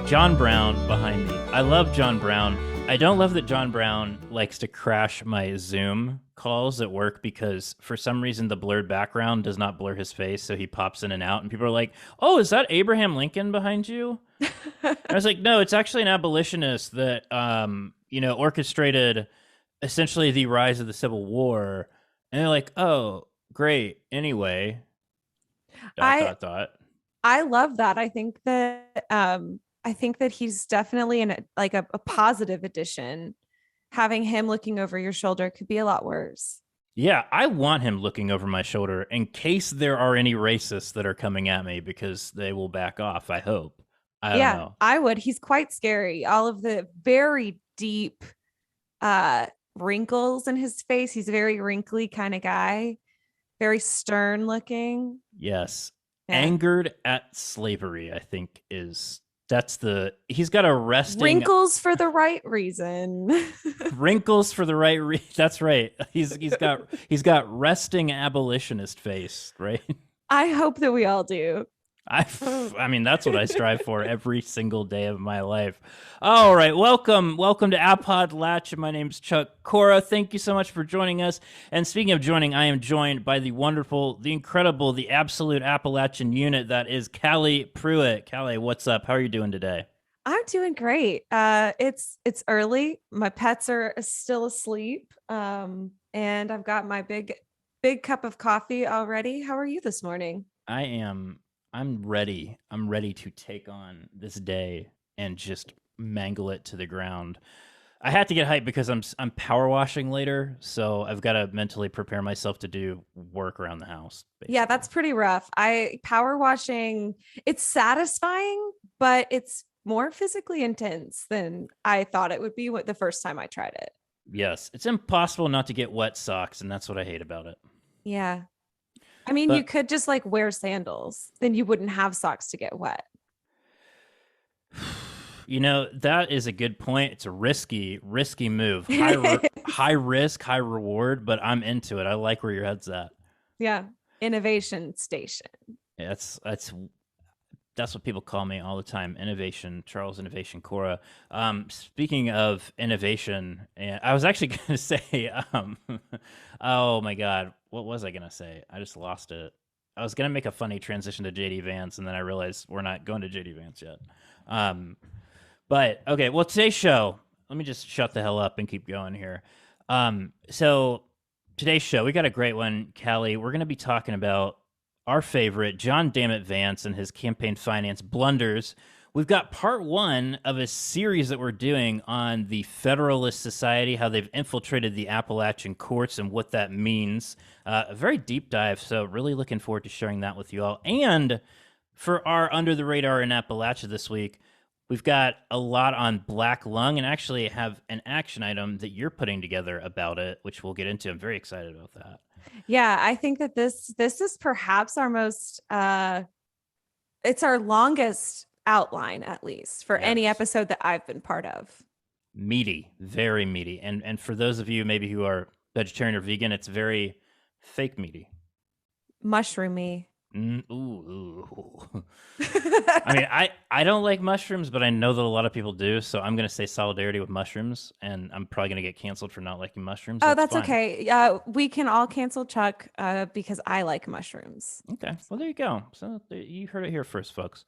John Brown behind me. I love John Brown. I don't love that John Brown likes to crash my Zoom calls at work because for some reason the blurred background does not blur his face, so he pops in and out, and people are like, "Oh, is that Abraham Lincoln behind you?" I was like, "No, it's actually an abolitionist that orchestrated essentially the rise of the Civil War." And they're like, "Oh, great. Anyway, dot I dot dot." I love that. I think that he's definitely a positive addition. Having him looking over your shoulder could be a lot worse. Yeah, I want him looking over my shoulder in case there are any racists that are coming at me because they will back off, I hope. I don't Yeah, know. I would. He's quite scary. All of the very deep uh wrinkles in his face. He's a very wrinkly kind of guy, very stern looking. Yes. Yeah. Angered at slavery, I think he's got a resting Wrinkles for the right reason. wrinkles for the right that's right. He's got resting abolitionist face, right? I hope that we all do. I mean, that's what I strive for every single day of my life. All right, welcome to Appodlachia. My name's Chuck Cora. Thank you so much for joining us. And speaking of joining, I am joined by the wonderful, the incredible, the absolute Appalachian unit that is Callie Pruitt. Callie, what's up? How are you doing today? I'm doing great. It's early. My pets are still asleep. And I've got my big cup of coffee already. How are you this morning? I am. I'm ready. I'm ready to take on this day and just mangle it to the ground. I had to get hyped because I'm power washing later, so I've got to mentally prepare myself to do work around the house. Yeah, Basically, that's pretty rough. I power washing, it's satisfying, but it's more physically intense than I thought it would be the first time I tried it. yes, it's impossible not to get wet socks, and that's what I hate about it. Yeah. I mean, you But could just like wear sandals, then you wouldn't have socks to get wet. that is a good point. It's a risky move. It is. High risk, high reward, but I'm into it. I like where your head's at. Yeah. Innovation station. Yeah, that's what people call me all the time. Innovation, Charles Innovation Cora. Speaking of innovation, and I was actually going to say, oh my God, what was I going to say? I just lost it. I was going to make a funny transition to JD Vance, and then I realized we're not going to JD Vance yet. But okay, well, today's show, let me just shut the hell up and keep going here. So today's show, we got a great one, Callie. We're going to be talking about our favorite, John Dammit Vance, and his campaign finance blunders. We've got part one of a series that we're doing on the Federalist Society, how they've infiltrated the Appalachian courts and what that means. A very deep dive, so really looking forward to sharing that with you all. And for our Under the Radar in Appalachia this week, we've got a lot on black lung and actually have an action item that you're putting together about it, which we'll get into. I'm very excited about that. Yeah, I think that this is perhaps our most it's our longest outline, at least for any Yes. episode that I've been part of. Meaty, very meaty. And for those of you maybe who are vegetarian or vegan, it's very fake meaty. Mushroomy. Ooh. I mean, I don't like mushrooms, but I know that a lot of people do. So I'm going to say solidarity with mushrooms, and I'm probably going to get canceled for not liking mushrooms. Oh, That's that's fine. okay. We can all cancel Chuck because I like mushrooms. Okay. Well, there you go. So you heard it here first, folks.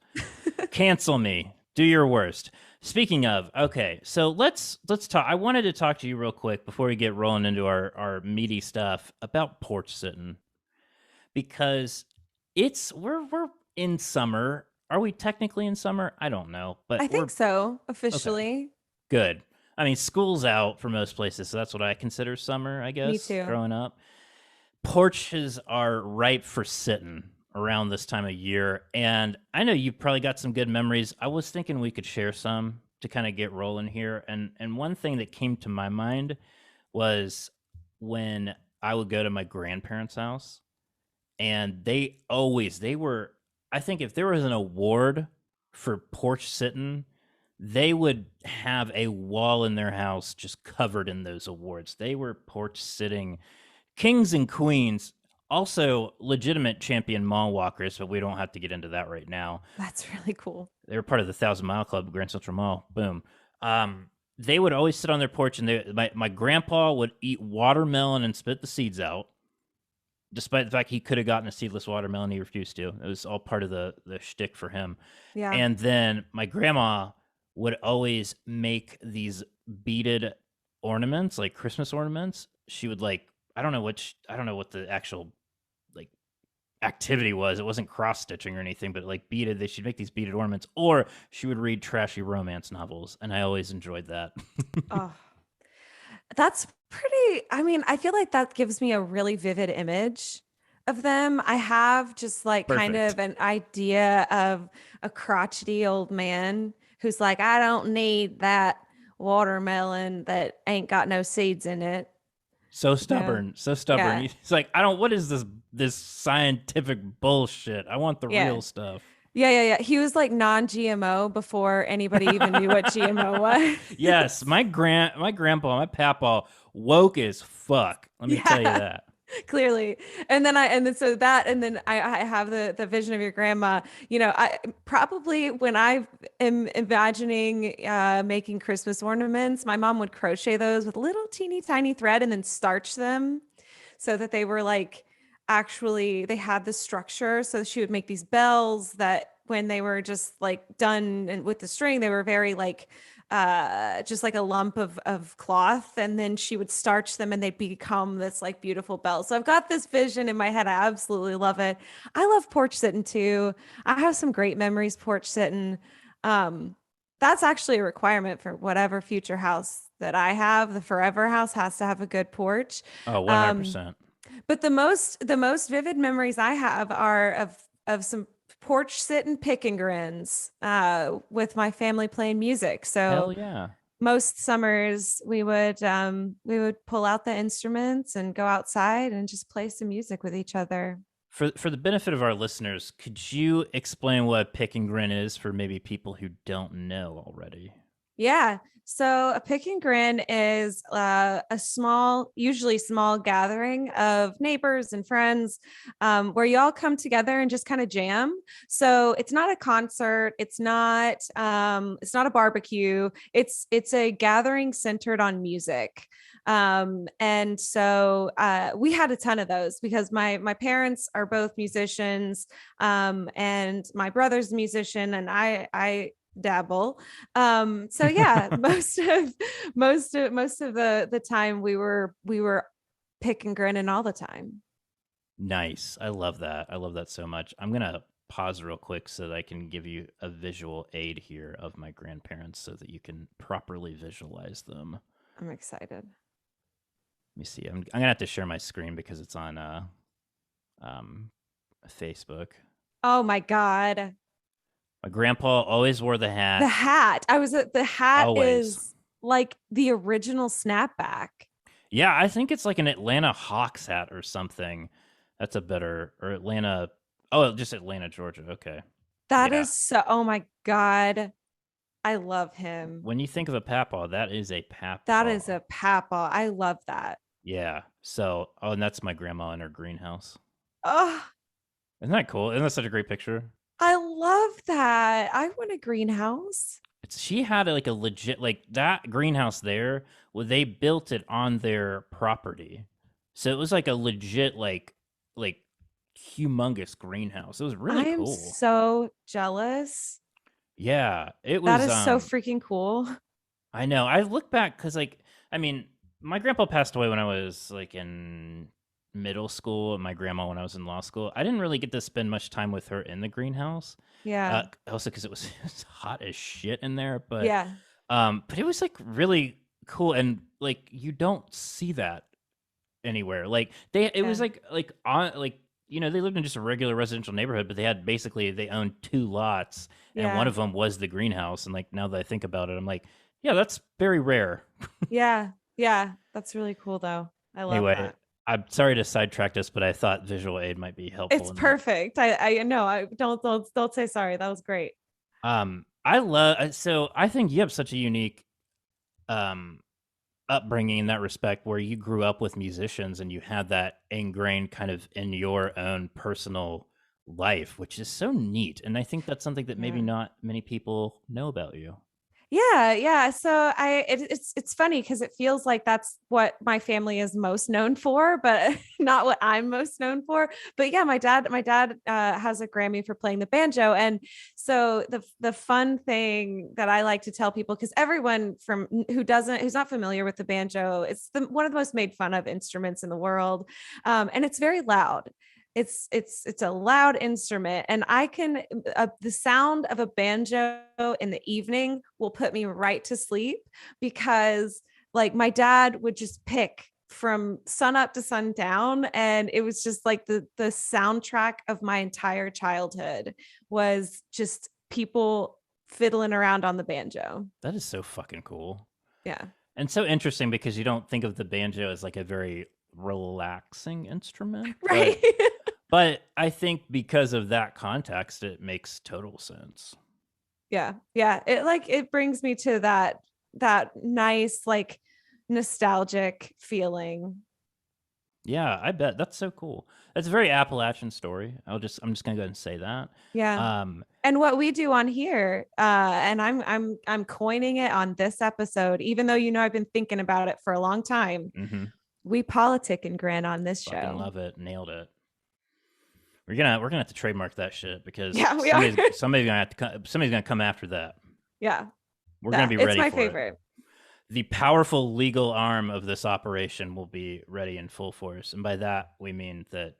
Cancel me. Do your worst. Speaking of, okay, so let's talk. I wanted to talk to you real quick before we get rolling into our meaty stuff about porch sitting because we're in summer. Are we technically in summer? I don't know, but I we're think so, okay. officially. Good. I mean, school's out for most places, so that's what I consider summer, I Me guess, too. growing up. Porches are ripe for sitting around this time of year. And I know you probably got some good memories. I was thinking we could share some to kind of get rolling here. And one thing that came to my mind was when I would go to my grandparents' house and they were, I think if there was an award for porch sitting, they would have a wall in their house just covered in those awards. They were porch sitting kings and queens Also legitimate champion mall walkers, but we don't have to get into that right now. That's really cool. They were part of the 1,000 Mile Club, Grand Central Mall. Boom. They would always sit on their porch, and my grandpa would eat watermelon and spit the seeds out. Despite the fact he could have gotten a seedless watermelon, he refused to. It was all part of the shtick for him. Yeah. And then my grandma would always make these beaded ornaments, like Christmas ornaments. She would I don't know what the actual like activity was. It wasn't cross stitching or anything, but like beaded. She'd make these beaded ornaments, or she would read trashy romance novels, and I always enjoyed that. Oh, that's pretty. I mean, I feel like that gives me a really vivid image of them. I have just like kind Perfect. of an idea of a crotchety old man who's like, I don't need that watermelon that ain't got no seeds in it. So Yeah. stubborn, so stubborn. Yeah. He's like, what is this scientific bullshit? I want the Yeah. real stuff. Yeah. He was like non-GMO before anybody even knew what GMO was. Yes, my grandpa, my papa, woke as fuck. Let me tell you Yeah. that. Clearly. And then I have the vision of your grandma. I probably, when I am imagining making Christmas ornaments, my mom would crochet those with little teeny tiny thread and then starch them so that they were like, actually they had the structure. So she would make these bells that when they were just like done and with the string, they were very like just like a lump of cloth, and then she would starch them and they become this like beautiful bell. So I've got this vision in my head. I absolutely love it. I love porch sitting too. I have some great memories porch sitting. That's actually a requirement for whatever future house that I have. The forever house has to have a good porch. Oh, um 100%. but the most vivid memories I have are of some porch sitting pick and grins with my family playing music. Hell So yeah. most summers we would pull out the instruments and go outside and just play some music with each other. For the benefit of our listeners, could you explain what a pick and grin is for maybe people who don't know already? Yeah. So a pick and grin is a small, usually small gathering of neighbors and friends where you all come together and just kind of jam. So it's not a concert. It's not a barbecue. It's a gathering centered on music. And so we had a ton of those because my parents are both musicians, and my brother's a musician, and I dabble. So yeah, most of the time we were pick and grinning all the time. Nice. I love that. I love that so much. I'm going to pause real quick so that I can give you a visual aid here of my grandparents so that you can properly visualize them. I'm excited. Let me see. I'm going to have to share my screen because it's on Facebook. Oh my God. My grandpa always wore the The hat. hat. The hat Always. is like the original snapback. Yeah, I think it's like an Atlanta Hawks hat or something. That's a better, or Atlanta. Oh, just Atlanta, Georgia. Okay. That Yeah. is so, oh my God. I love him. When you think of a papaw, that is a papaw. That is a papa. I love that. Yeah. So, and that's my grandma in her greenhouse. Oh, Isn't that cool? Isn't that such a great picture? I love that. I want a greenhouse. She had like a legit, like that greenhouse there. Well, they built it on their property, so it was like a legit, like humongous greenhouse. It was really I'm cool. so jealous. Yeah, it was. That is so freaking cool. I know. I look back because, like, I mean, my grandpa passed away when I was like in middle school, and my grandma when I was in law school. I didn't really get to spend much time with her in the greenhouse. Yeah. Also because it was hot as shit in there. But Yeah. but it was like really cool, and like you don't see that anywhere. Like it was like on like they lived in just a regular residential neighborhood, but they owned two lots, and one Yeah. of them was the greenhouse. And like now that I think about it, I'm like, yeah, that's very rare. Yeah. Yeah. That's really cool though. I love Anyway, that. I'm sorry to sidetrack us, but I thought visual aid might be helpful. It's in that. perfect. I know. I don't say sorry. That was great. I love so I think you have such a unique upbringing in that respect, where you grew up with musicians and you had that ingrained kind of in your own personal life, which is so neat. And I think that's something that maybe Yeah. not many people know about you. Yeah, yeah. So it's funny because it feels like that's what my family is most known for, but not what I'm most known for. But yeah, my dad has a Grammy for playing the banjo, and so the fun thing that I like to tell people, because everyone from who's not familiar with the banjo, it's one of the most made fun of instruments in the world, and it's very loud. It's a loud instrument, and I can the sound of a banjo in the evening will put me right to sleep, because like my dad would just pick from sun up to sundown, and it was just like the soundtrack of my entire childhood was just people fiddling around on the banjo. That is so fucking cool. Yeah. And so interesting, because you don't think of the banjo as like a very relaxing instrument. Right. But I think because of that context, it makes total sense. Yeah. Yeah. It brings me to that nice, like nostalgic feeling. Yeah, I bet. That's so cool. That's a very Appalachian story. I'm just gonna go ahead and say that. Yeah. And what we do on here, and I'm coining it on this episode, even though I've been thinking about it for a long time. We politic and grin on this Fucking show. love it. Nailed it. We're gonna have to trademark that shit, because Yeah, we are. somebody's gonna come after that. Yeah. We're gonna be ready. It's my for favorite. It. The powerful legal arm of this operation will be ready in full force. And by that, we mean that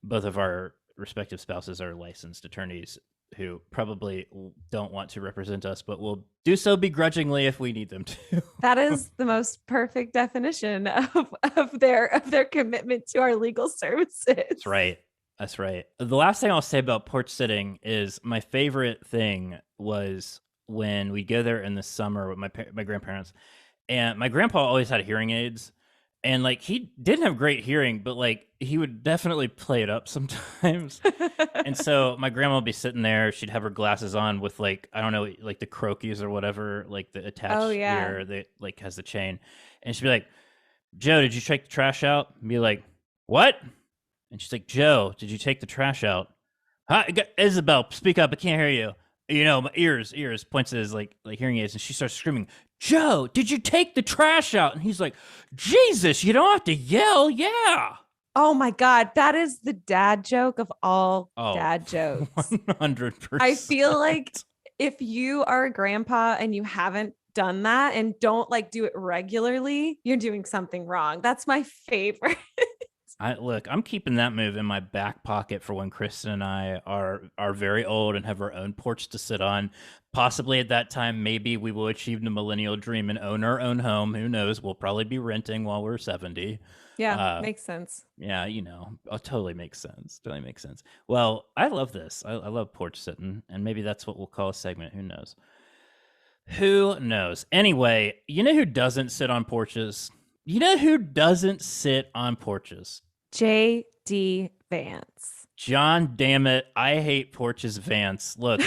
both of our respective spouses are licensed attorneys who probably don't want to represent us, but will do so begrudgingly if we need them to. That is the most perfect definition of their commitment to our legal services. That's right. That's right. The last thing I'll say about porch sitting is my favorite thing was when we go there in the summer with my grandparents, and my grandpa always had hearing aids, and like he didn't have great hearing, but like he would definitely play it up sometimes. And so my grandma would be sitting there, she'd have her glasses on with like, I don't know, like the croquis or whatever, like the attached ear that like has the chain, and she'd be like, "Joe, did you take the trash out?" And be like, "What?" And she's like, "Joe, did you take the trash out?" "Hi, Isabel, speak up, I can't hear you." My ears, points at his like hearing aids, and she starts screaming, "Joe, did you take the trash out?" And he's like, "Jesus, you don't have to yell, yeah." Oh my God, that is the dad joke of all dad jokes. 100%. I feel like if you are a grandpa and you haven't done that and don't like do it regularly, you're doing something wrong. That's my favorite. I'm keeping that move in my back pocket for when Kristen and I are very old and have our own porch to sit on. Possibly at that time, maybe we will achieve the millennial dream and own our own home. Who knows? We'll probably be renting while we're 70. Yeah, makes sense. Yeah, it totally makes sense. Totally makes sense. Well, I love this. I love porch sitting, and maybe that's what we'll call a segment. Who knows? Who knows? Anyway, you know who doesn't sit on porches? You know who doesn't sit on porches? J.D. Vance. John, damn it. I hate porches, Vance. Look,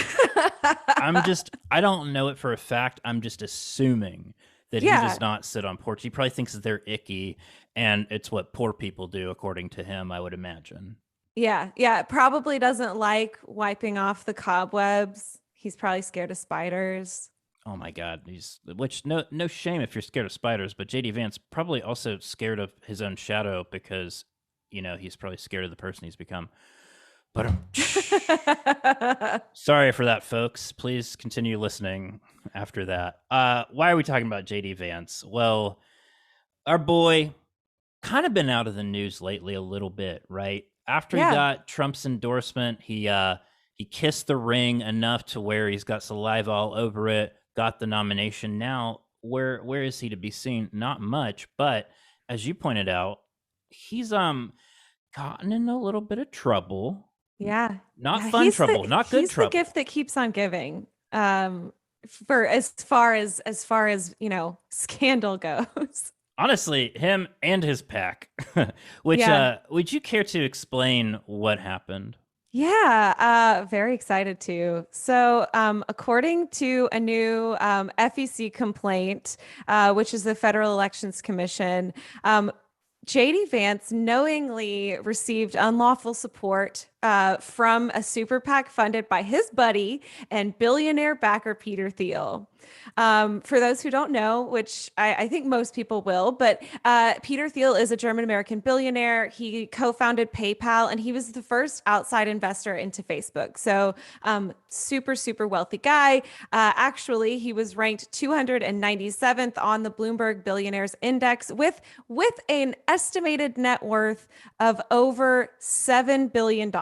I don't know it for a fact. I'm just assuming that he does not sit on porch. He probably thinks that they're icky, and it's what poor people do, according to him, I would imagine. Yeah. Yeah. Probably doesn't like wiping off the cobwebs. He's probably scared of spiders. Oh my God. No shame if you're scared of spiders, but JD Vance probably also scared of his own shadow, because, he's probably scared of the person he's become. But sorry for that, folks. Please continue listening after that. Why are we talking about JD Vance? Well, our boy kind of been out of the news lately a little bit, right? After he got Trump's endorsement, he kissed the ring enough to where he's got saliva all over it, got the nomination. Now, where is he to be seen? Not much, but as you pointed out, he's gotten in a little bit of trouble. Yeah. Not fun trouble, not good trouble. He's the gift that keeps on giving. For as far as scandal goes. Honestly, him and his pack. Which would you care to explain what happened? Yeah, very excited to. So, according to a new FEC complaint, which is the Federal Elections Commission, JD Vance knowingly received unlawful support from a super PAC funded by his buddy and billionaire backer Peter Thiel. For those who don't know, which I think most people will, but Peter Thiel is a German American billionaire. He co founded PayPal and he was the first outside investor into Facebook. So, super, super wealthy guy. Actually, he was ranked 297th on the Bloomberg Billionaires Index with an estimated net worth of over $7 billion.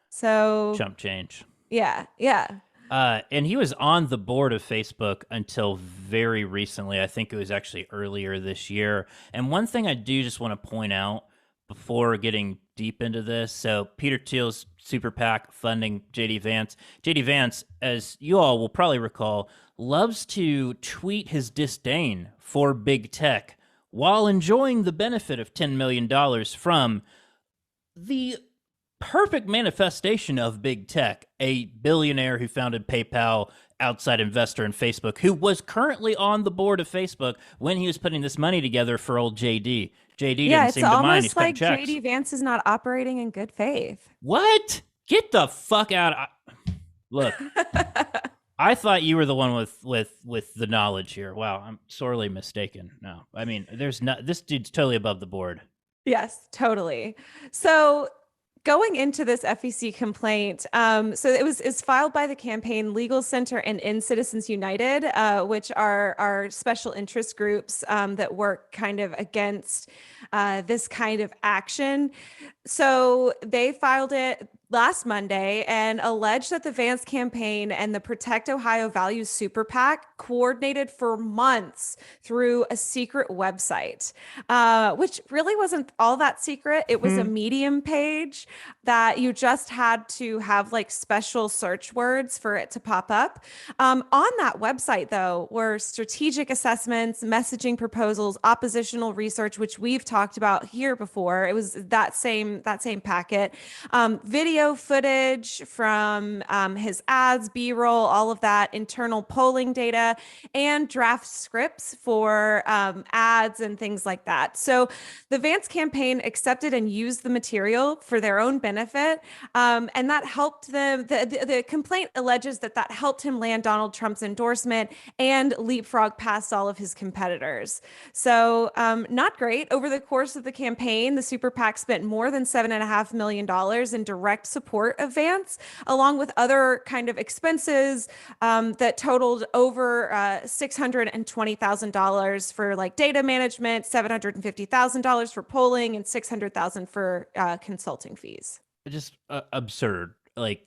So, Chump change. yeah, yeah. And he was on the board of Facebook until very recently. I think it was actually earlier this year. And one thing I do just want to point out before getting deep into this. So Peter Thiel's super PAC funding JD Vance. JD Vance, as you all will probably recall, loves to tweet his disdain for big tech while enjoying the benefit of $10 million from the perfect manifestation of big tech, a billionaire who founded PayPal, outside investor in Facebook, who was currently on the board of Facebook when he was putting this money together for old JD. JD Yeah, didn't it's seem to mind. He's almost cutting like checks. JD Vance is not operating in good faith. What? Get the fuck out! Look, I thought you were the one with the knowledge here. Wow, I'm sorely mistaken. No, I mean, there's not. This dude's totally above the board. Yes, totally. So going into this FEC complaint, so it's filed by the Campaign Legal Center and In Citizens United, which are special interest groups that work kind of against this kind of action. So they filed it last Monday and alleged that the Vance campaign and the Protect Ohio Values Super PAC coordinated for months through a secret website, which really wasn't all that secret. It was a Medium page that you just had to have like special search words for it to pop up. On that website, though, were strategic assessments, messaging proposals, oppositional research, which we've talked about here before. It was that same packet, video footage from his ads, B-roll, all of that, internal polling data, and draft scripts for ads and things like that. So the Vance campaign accepted and used the material for their own benefit, and that helped them. The complaint alleges that helped him land Donald Trump's endorsement and leapfrog past all of his competitors. So not great. Over the course of the campaign, the Super PAC spent more than $7.5 million in direct support of Vance, along with other kind of expenses that totaled over $620,000 for like data management, $750,000 for polling, and $600,000 for consulting fees. Just absurd. Like,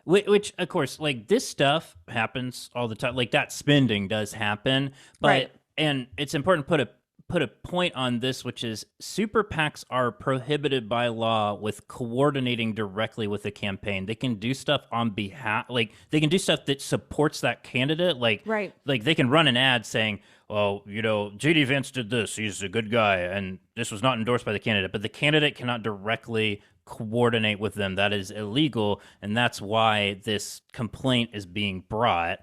which of course, like this stuff happens all the time. Like that spending does happen, but Right. and it's important to put a point on this, which is super PACs are prohibited by law with coordinating directly with the campaign. They can do stuff on behalf, like they can do stuff that supports that candidate. Right. Like they can run an ad saying, "Oh, you know, JD Vance did this. He's a good guy, and this was not endorsed by the candidate." But the candidate cannot directly coordinate with them. That is illegal, and that's why this complaint is being brought.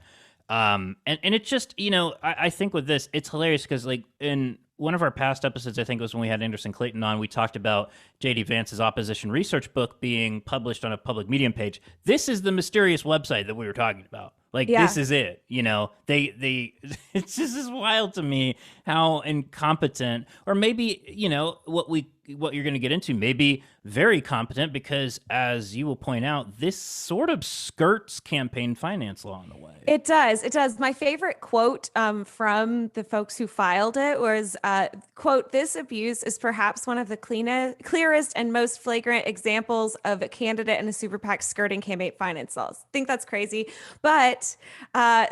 And it's just, you know, I think with this, it's hilarious because like in one of our past episodes, I think it was when we had Anderson Clayton on, we talked about JD Vance's opposition research book being published on a public Medium page. This is the mysterious website that we were talking about. Like Yeah. this is it, you know. They it's just as wild to me how incompetent, or maybe, you know, what you're going to get into, maybe very competent, because as you will point out, this sort of skirts campaign finance law in a way. It does. It does. My favorite quote from the folks who filed it was, quote, "This abuse is perhaps one of the clearest and most flagrant examples of a candidate and a super PAC skirting campaign finance laws." I think that's crazy. But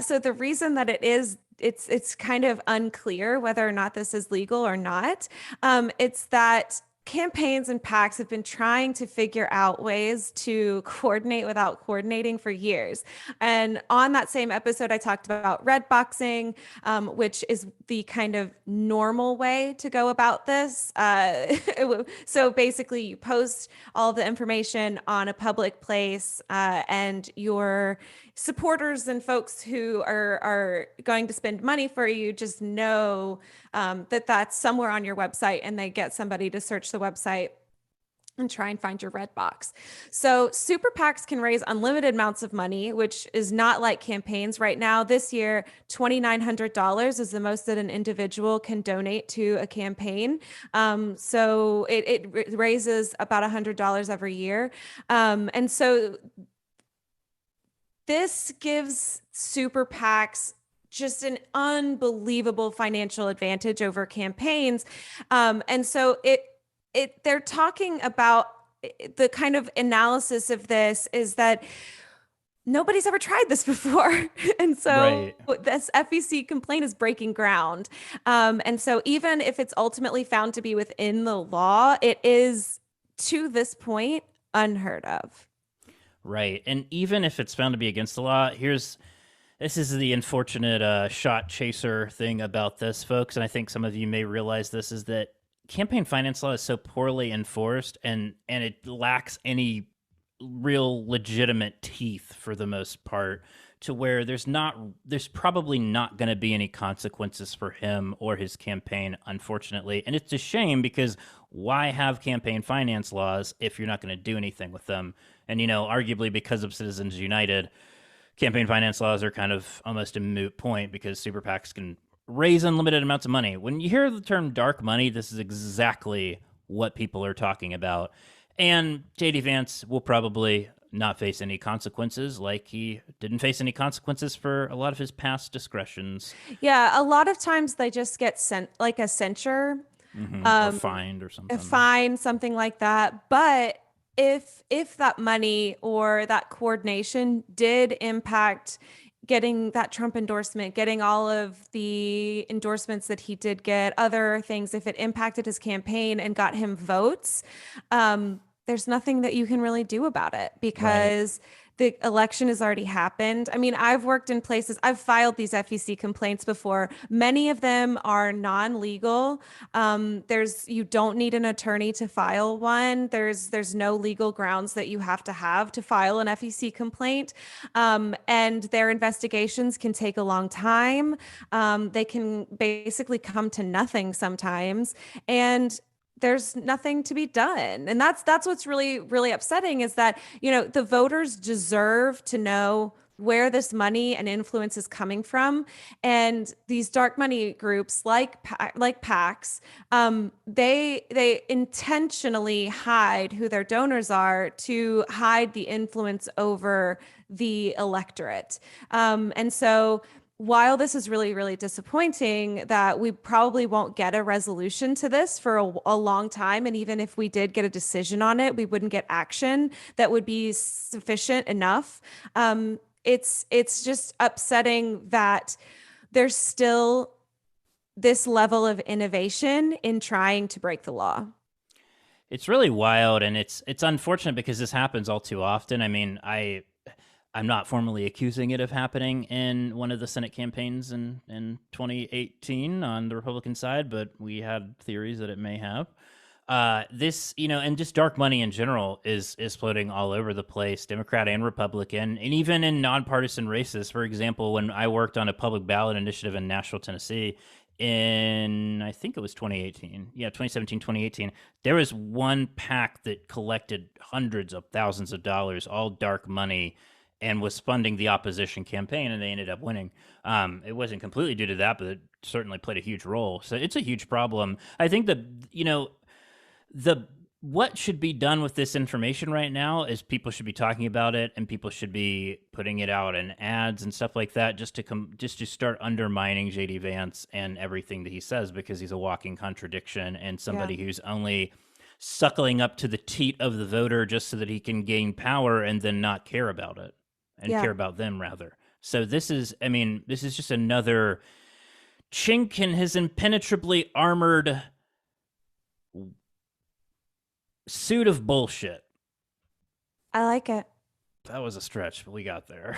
so the reason that it's kind of unclear whether or not this is legal or not. It's that campaigns and PACs have been trying to figure out ways to coordinate without coordinating for years. And on that same episode, I talked about red boxing, which is the kind of normal way to go about this. So basically, you post all the information on a public place, and your supporters and folks who are going to spend money for you just know that that's somewhere on your website, and they get somebody to search the website and try and find your red box. So super PACs can raise unlimited amounts of money, which is not like campaigns right now. This year, $2,900 is the most that an individual can donate to a campaign. So it raises about $100 every year. And so this gives super PACs just an unbelievable financial advantage over campaigns. And so they're talking about the kind of analysis of this is that nobody's ever tried this before. And so Right. this FEC complaint is breaking ground. And so even if it's ultimately found to be within the law, it is to this point unheard of. Right. And even if it's found to be against the law, this is the unfortunate shot chaser thing about this, folks. And I think some of you may realize this is that campaign finance law is so poorly enforced and it lacks any real legitimate teeth for the most part, to where there's probably not going to be any consequences for him or his campaign, unfortunately. And it's a shame, because why have campaign finance laws if you're not going to do anything with them? And, arguably because of Citizens United, campaign finance laws are kind of almost a moot point, because super PACs can raise unlimited amounts of money. When you hear the term dark money, this is exactly what people are talking about. And JD Vance will probably not face any consequences, like he didn't face any consequences for a lot of his past discretions. Yeah, a lot of times they just get sent like a censure, Or um, fined or a something. fine, something like that. But if that money or that coordination did impact getting that Trump endorsement, getting all of the endorsements that he did get, other things, if it impacted his campaign and got him votes, there's nothing that you can really do about it, Right. because the election has already happened. I mean, I've worked in places, I've filed these FEC complaints before. Many of them are non-legal. You don't need an attorney to file one. There's no legal grounds that you have to file an FEC complaint. And their investigations can take a long time. They can basically come to nothing sometimes. And there's nothing to be done. And that's what's really, really upsetting, is that, the voters deserve to know where this money and influence is coming from. And these dark money groups like PACs, they intentionally hide who their donors are to hide the influence over the electorate. And so while this is really, really disappointing that we probably won't get a resolution to this for a long time, and even if we did get a decision on it, we wouldn't get action that would be sufficient enough. It's just upsetting that there's still this level of innovation in trying to break the law. It's really wild, and it's unfortunate because this happens all too often. I mean, I'm not formally accusing it of happening in one of the Senate campaigns in 2018 on the Republican side, but we had theories that it may have. This, and just dark money in general is floating all over the place, Democrat and Republican, and even in nonpartisan races. For example, when I worked on a public ballot initiative in Nashville, Tennessee, in I think it was 2018, 2017, 2018, there was one PAC that collected hundreds of thousands of dollars, all dark money, and was funding the opposition campaign, and they ended up winning. It wasn't completely due to that, but it certainly played a huge role. So it's a huge problem. I think that, the what should be done with this information right now is people should be talking about it, and people should be putting it out in ads and stuff like that, just to start undermining JD Vance and everything that he says, because he's a walking contradiction and Yeah. somebody who's only suckling up to the teat of the voter just so that he can gain power and then not care about it, and Yeah. care about them rather. So this is just another chink in his impenetrably armored suit of bullshit. I like it. That was a stretch, but we got there.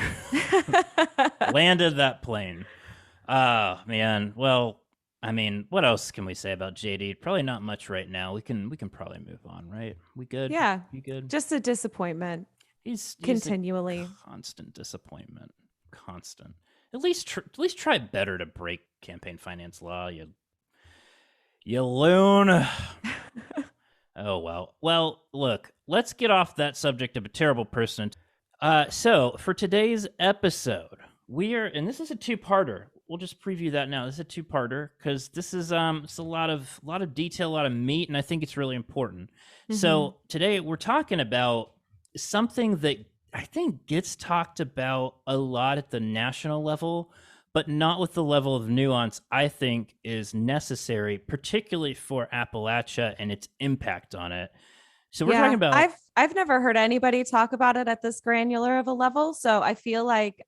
Landed that plane. Oh man. Well, I mean, what else can we say about JD? Probably not much right now. We can probably move on, right? We good? Yeah, You good? just a disappointment He's a continually. constant disappointment. Constant. At least try better to break campaign finance law. You loon. Oh well. Well, look. Let's get off that subject of a terrible person. So for today's episode, and this is a two-parter. We'll just preview that now. This is a two-parter because this is it's a lot of detail, a lot of meat, and I think it's really important. Mm-hmm. So today we're talking about something that I think gets talked about a lot at the national level, but not with the level of nuance I think is necessary, particularly for Appalachia and its impact on it. So we're talking about I've never heard anybody talk about it at this granular of a level. So I feel like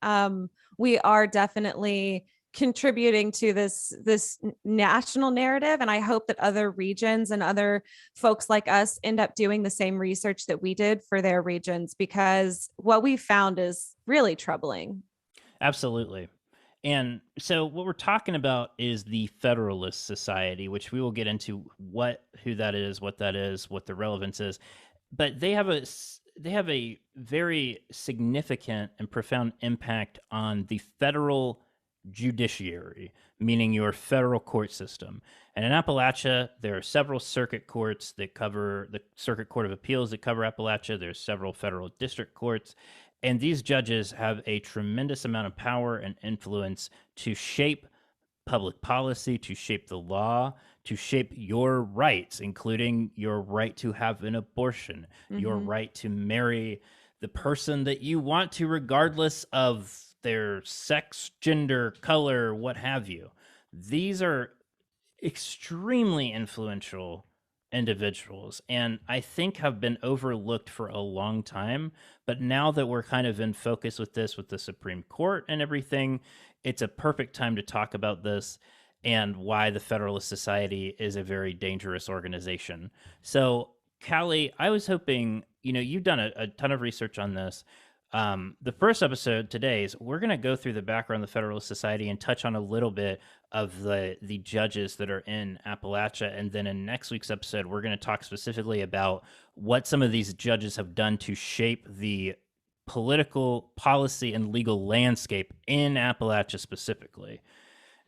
we are definitely contributing to this national narrative, and I hope that other regions and other folks like us end up doing the same research that we did for their regions, because what we found is really troubling. Absolutely. And so what we're talking about is the Federalist Society, which we will get into who that is, what the relevance is. But they have a very significant and profound impact on the federal judiciary, meaning your federal court system. And in Appalachia, there are several circuit courts that cover the Circuit Court of Appeals that cover Appalachia. There's several federal district courts. And these judges have a tremendous amount of power and influence to shape public policy, to shape the law, to shape your rights, including your right to have an abortion, your right to marry the person that you want to, regardless of their sex, gender, color, what have you. These are extremely influential individuals, and I think have been overlooked for a long time. But now that we're kind of in focus with the Supreme Court and everything, it's a perfect time to talk about this and why the Federalist Society is a very dangerous organization. So, Callie, I was hoping, you've done a ton of research on this. The first episode today is we're going to go through the background of the Federalist Society and touch on a little bit of the judges that are in Appalachia. And then in next week's episode, we're going to talk specifically about what some of these judges have done to shape the political, policy, and legal landscape in Appalachia specifically.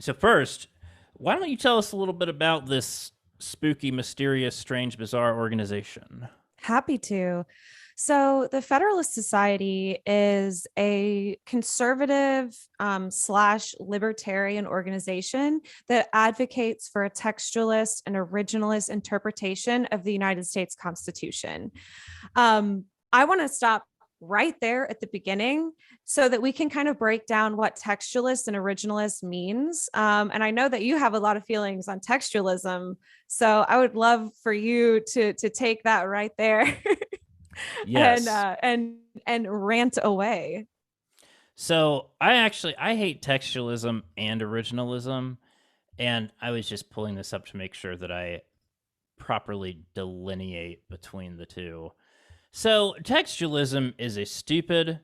So first, why don't you tell us a little bit about this spooky, mysterious, strange, bizarre organization? Happy to. So, the Federalist Society is a conservative slash libertarian organization that advocates for a textualist and originalist interpretation of the United States Constitution. I want to stop right there at the beginning so that we can kind of break down what textualist and originalist means. And I know that you have a lot of feelings on textualism, so I would love for you to take that right there. Yes. And rant away. So I hate textualism and originalism, and I was just pulling this up to make sure that I properly delineate between the two. So textualism is a stupid,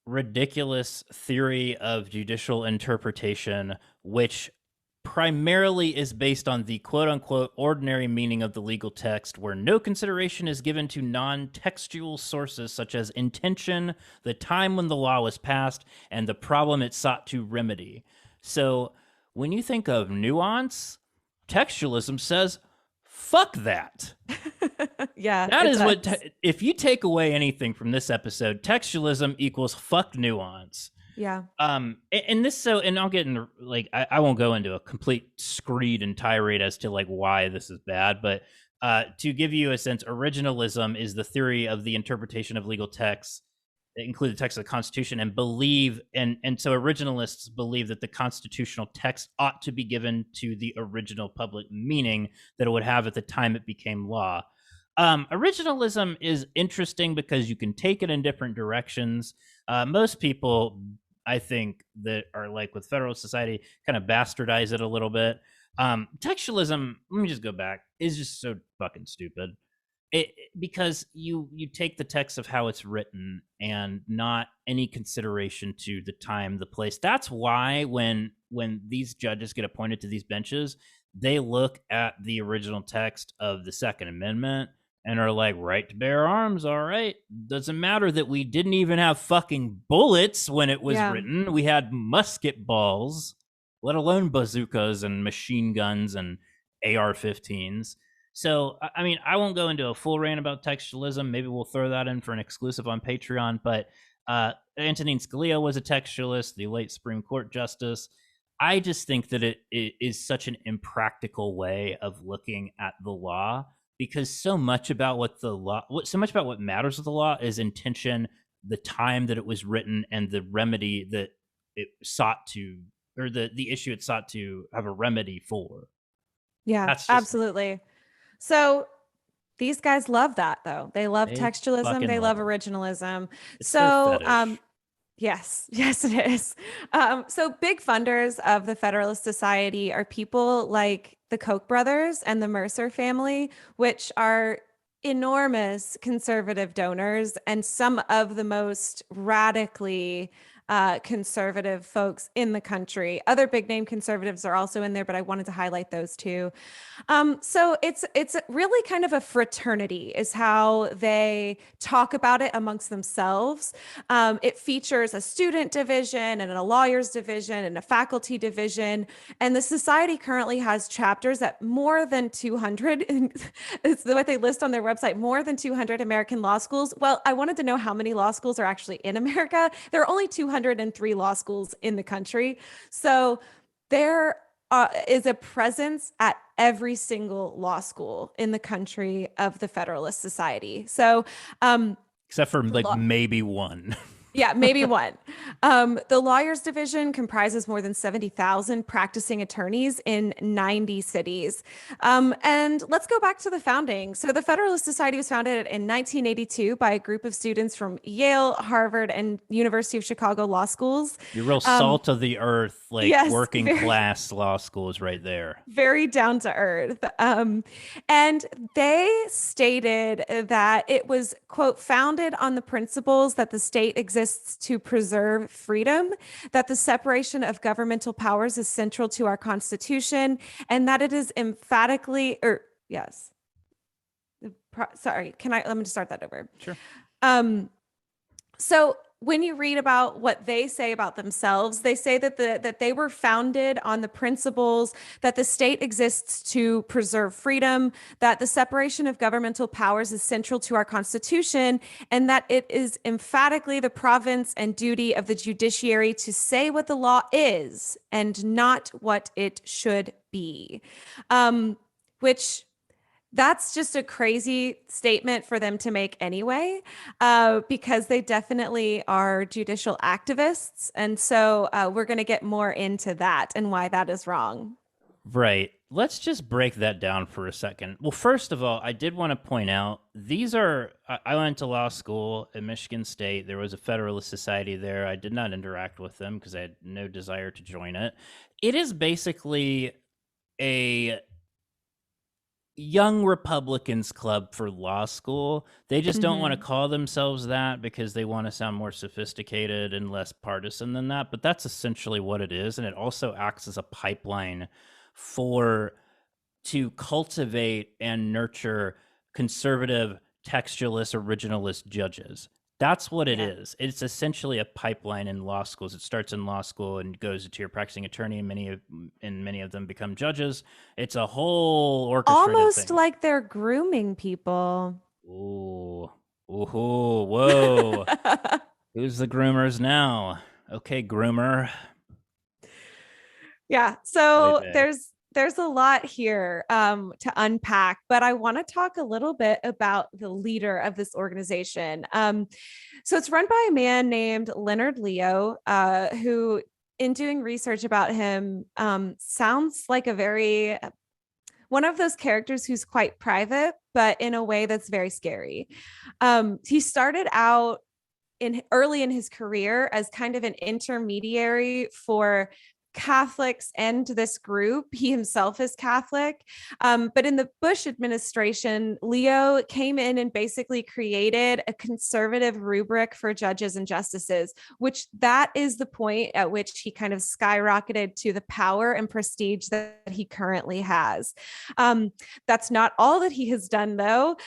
ridiculous theory of judicial interpretation, which primarily is based on the quote-unquote ordinary meaning of the legal text, where no consideration is given to non-textual sources such as intention, the time when the law was passed, and the problem it sought to remedy. So when you think of nuance, textualism says, fuck that. Yeah. That is what, if you take away anything from this episode, textualism equals fuck nuance. Yeah. And this, and I'll get into, I won't go into a complete screed and tirade as to why this is bad, but to give you a sense, originalism is the theory of the interpretation of legal texts that include the text of the Constitution, and so originalists believe that the constitutional text ought to be given to the original public meaning that it would have at the time it became law. Originalism is interesting because you can take it in different directions. Most people, I think, that are with Federalist Society kind of bastardize it a little bit. Textualism, let me just go back, is just so fucking stupid. Because you take the text of how it's written and not any consideration to the time, the place. That's why when these judges get appointed to these benches, they look at the original text of the Second Amendment and are like, right to bear arms, all right. Doesn't matter that we didn't even have fucking bullets when it was Yeah. written. We had musket balls, let alone bazookas and machine guns and AR-15s. So, I mean, I won't go into a full rant about textualism. Maybe we'll throw that in for an exclusive on Patreon. But Antonin Scalia was a textualist, the late Supreme Court justice. I just think that it is such an impractical way of looking at the law, because so much about what matters with the law is intention, the time that it was written, and the remedy that it sought to, or the issue it sought to have a remedy for. Yeah, That's just absolutely. So these guys love that though. They love They textualism. fucking They love love it. originalism. It's their fetish. Yes, yes, it is. So big funders of the Federalist Society are people like the Koch brothers and the Mercer family, which are enormous conservative donors and some of the most radically conservative folks in the country. Other big name conservatives are also in there, but I wanted to highlight those two. So it's really kind of a fraternity, is how they talk about it amongst themselves. It features a student division and a lawyers division and a faculty division, and the society currently has chapters at more than 200. It's what they list on their website: more than 200 American law schools. Well, I wanted to know how many law schools are actually in America. There are only 203 law schools in the country, so there is a presence at every single law school in the country of the Federalist Society. So, except for like maybe one. yeah, maybe one. The lawyers division comprises more than 70,000 practicing attorneys in 90 cities. And let's go back to the founding. So the Federalist Society was founded in 1982 by a group of students from Yale, Harvard, and University of Chicago law schools. Your real salt of the earth, like yes, working class law schools right there. Very down to earth. And they stated that it was, quote, founded on the principles that the state exists to preserve freedom, that the separation of governmental powers is central to our Constitution, and that it is emphatically, or yes. Sorry, let me just start that over. Sure. So when you read about what they say about themselves, they say that they were founded on the principles that the state exists to preserve freedom, that the separation of governmental powers is central to our Constitution, and that it is emphatically the province and duty of the judiciary to say what the law is and not what it should be. Which that's just a crazy statement for them to make anyway, because they definitely are judicial activists. And so we're going to get more into that and why that is wrong. Right. Let's just break that down for a second. Well, first of all, I did want to point out, I went to law school at Michigan State. There was a Federalist Society there. I did not interact with them because I had no desire to join it. It is basically a young Republicans club for law school. They just don't want to call themselves that because they want to sound more sophisticated and less partisan than that. But that's essentially what it is. And it also acts as a pipeline to cultivate and nurture conservative, textualist, originalist judges. That's what it is. It's essentially a pipeline in law schools. It starts in law school and goes into your practicing attorney, and many of them become judges. It's a whole orchestrated almost thing. Like they're grooming people. Ooh, whoa! Who's the groomers now? Okay, groomer. Yeah. So there's a lot here to unpack, but I want to talk a little bit about the leader of this organization. So it's run by a man named Leonard Leo, who, in doing research about him, sounds like one of those characters who's quite private, but in a way that's very scary. He started out early in his career as kind of an intermediary for Catholics and this group. He himself is Catholic. But in the Bush administration, Leo came in and basically created a conservative rubric for judges and justices, which that is the point at which he kind of skyrocketed to the power and prestige that he currently has. That's not all that he has done, though.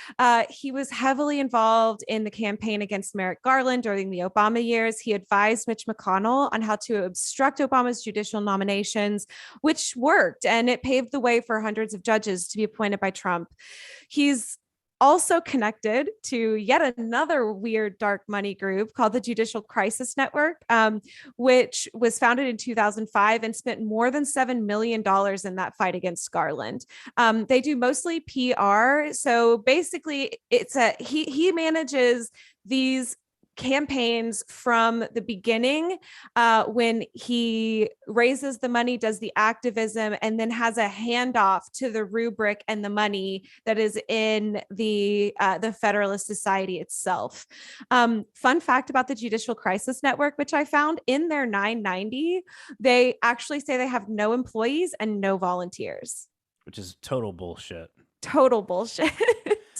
He was heavily involved in the campaign against Merrick Garland during the Obama years. He advised Mitch McConnell on how to obstruct Obama's judicial nominations, which worked, and it paved the way for hundreds of judges to be appointed by Trump. He's also connected to yet another weird dark money group called the Judicial Crisis Network, which was founded in 2005 and spent more than $7 million in that fight against Garland. They do mostly PR. So basically he manages these campaigns from the beginning, when he raises the money, does the activism, and then has a handoff to the rubric and the money that is in the Federalist Society itself. Fun fact about the Judicial Crisis Network, which I found in their 990, they actually say they have no employees and no volunteers. Which is total bullshit. Total bullshit.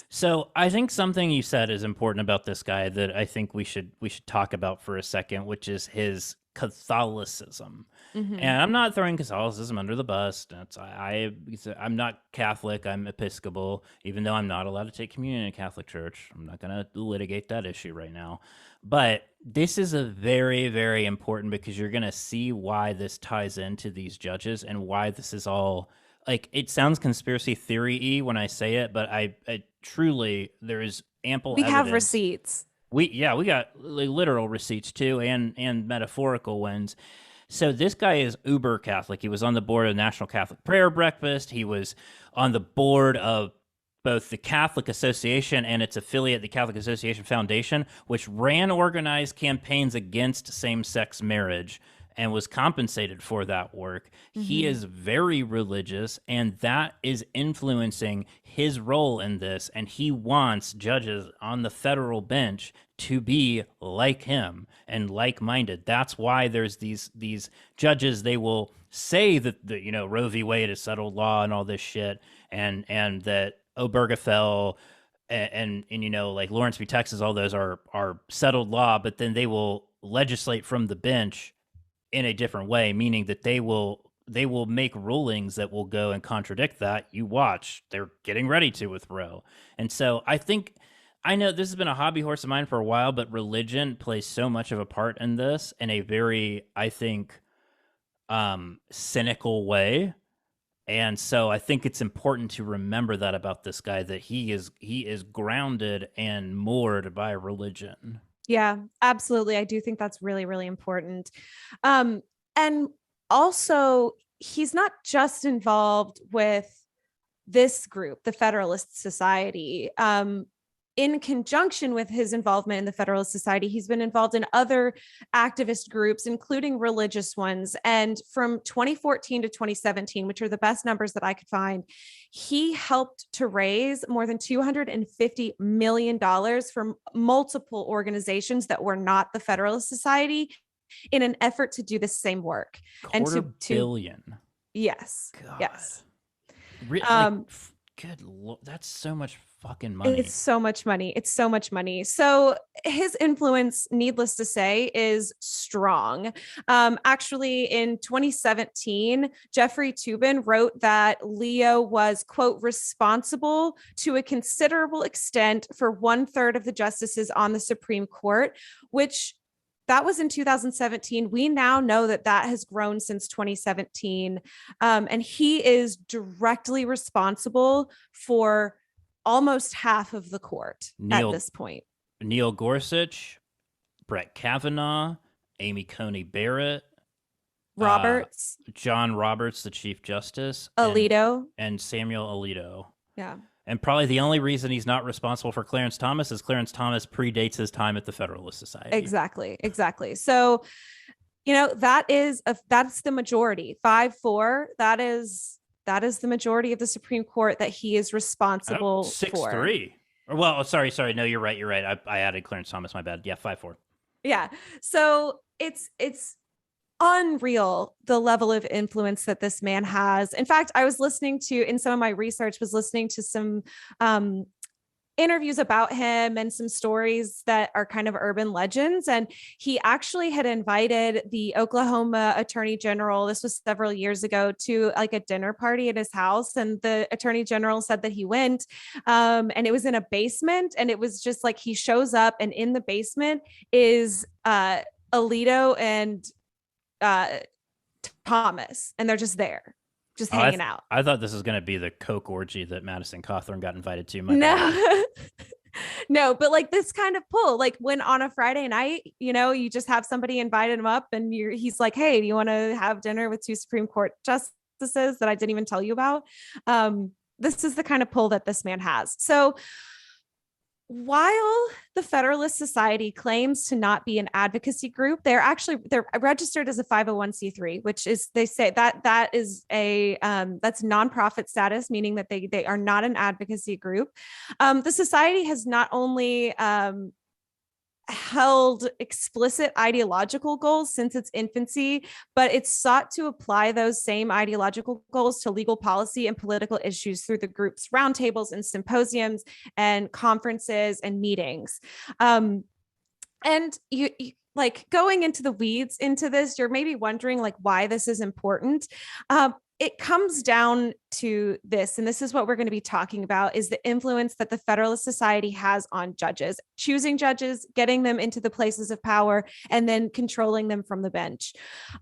So I think something you said is important about this guy that I think we should talk about for a second, which is his Catholicism. Mm-hmm. And I'm not throwing Catholicism under the bus. I'm not Catholic. I'm Episcopal, even though I'm not allowed to take communion in a Catholic church. I'm not going to litigate that issue right now. But this is a very, very important, because you're going to see why this ties into these judges and why this is all, like, it sounds conspiracy theory-y when I say it, but I truly, there is ample evidence. We have receipts. We got literal receipts too, and metaphorical ones. So this guy is uber Catholic. He was on the board of National Catholic Prayer Breakfast. He was on the board of both the Catholic Association and its affiliate, the Catholic Association Foundation, which ran organized campaigns against same-sex marriage and was compensated for that work. Mm-hmm. He is very religious, and that is influencing his role in this. And he wants judges on the federal bench to be like him and like-minded. That's why there's these judges. They will say that Roe v. Wade is settled law and all this shit, and that Obergefell and like Lawrence v. Texas, all those are settled law. But then they will legislate from the bench in a different way, meaning that they will make rulings that will go and contradict that. You watch, they're getting ready to with Roe. And so I know this has been a hobby horse of mine for a while, but religion plays so much of a part in this in a very, I think, cynical way. And so I think it's important to remember that about this guy, that he is grounded and moored by religion. Yeah, absolutely. I do think that's really, really important. And also, he's not just involved with this group, the Federalist Society. In conjunction with his involvement in the Federalist Society, he's been involved in other activist groups, including religious ones. And from 2014 to 2017, which are the best numbers that I could find, he helped to raise more than $250 million from multiple organizations that were not the Federalist Society in an effort to do the same work. $250 billion. Yes. God. Yes. Good Lord, that's so much fucking money. It's so much money. It's so much money. So his influence, needless to say, is strong. Actually, in 2017, Jeffrey Toobin wrote that Leo was, quote, responsible to a considerable extent for 1/3 of the justices on the Supreme Court, which that was in 2017. We now know that has grown since 2017. And he is directly responsible for almost half of the court at this point. Neil Gorsuch, Brett Kavanaugh, Amy Coney Barrett, Roberts, John Roberts, the Chief Justice, Alito, and Samuel Alito. Yeah. And probably the only reason he's not responsible for Clarence Thomas is Clarence Thomas predates his time at the Federalist Society. Exactly. So, that's the majority. 5-4. That is the majority of the Supreme Court that he is responsible 6-3. Well, sorry. No, you're right. I added Clarence Thomas. My bad. Yeah, 5-4. Yeah. So it's unreal the level of influence that this man has. In fact, I was listening to, in some of my research, was listening to some interviews about him and some stories that are kind of urban legends. And he actually had invited the Oklahoma Attorney General, this was several years ago, to like a dinner party at his house. And the Attorney General said that he went, and it was in a basement. And it was just like he shows up, and in the basement is Alito and Thomas, and they're just there, just hanging out. I thought this was going to be the Coke orgy that Madison Cawthorn got invited to. My No, no, but like this kind of pull, like when on a Friday night, you know, you just have somebody invited him up, and he's like, "Hey, do you want to have dinner with two Supreme Court justices that I didn't even tell you about?" This is the kind of pull that this man has. So, while the Federalist Society claims to not be an advocacy group, they're registered as a 501c3, which is, they say that is a that's nonprofit status, meaning that they are not an advocacy group. The society has not only held explicit ideological goals since its infancy, but it's sought to apply those same ideological goals to legal policy and political issues through the group's roundtables and symposiums and conferences and meetings. And you like going into the weeds into this, you're maybe wondering like why this is important. It comes down to this, and this is what we're going to be talking about, is the influence that the Federalist Society has on judges, choosing judges, getting them into the places of power, and then controlling them from the bench.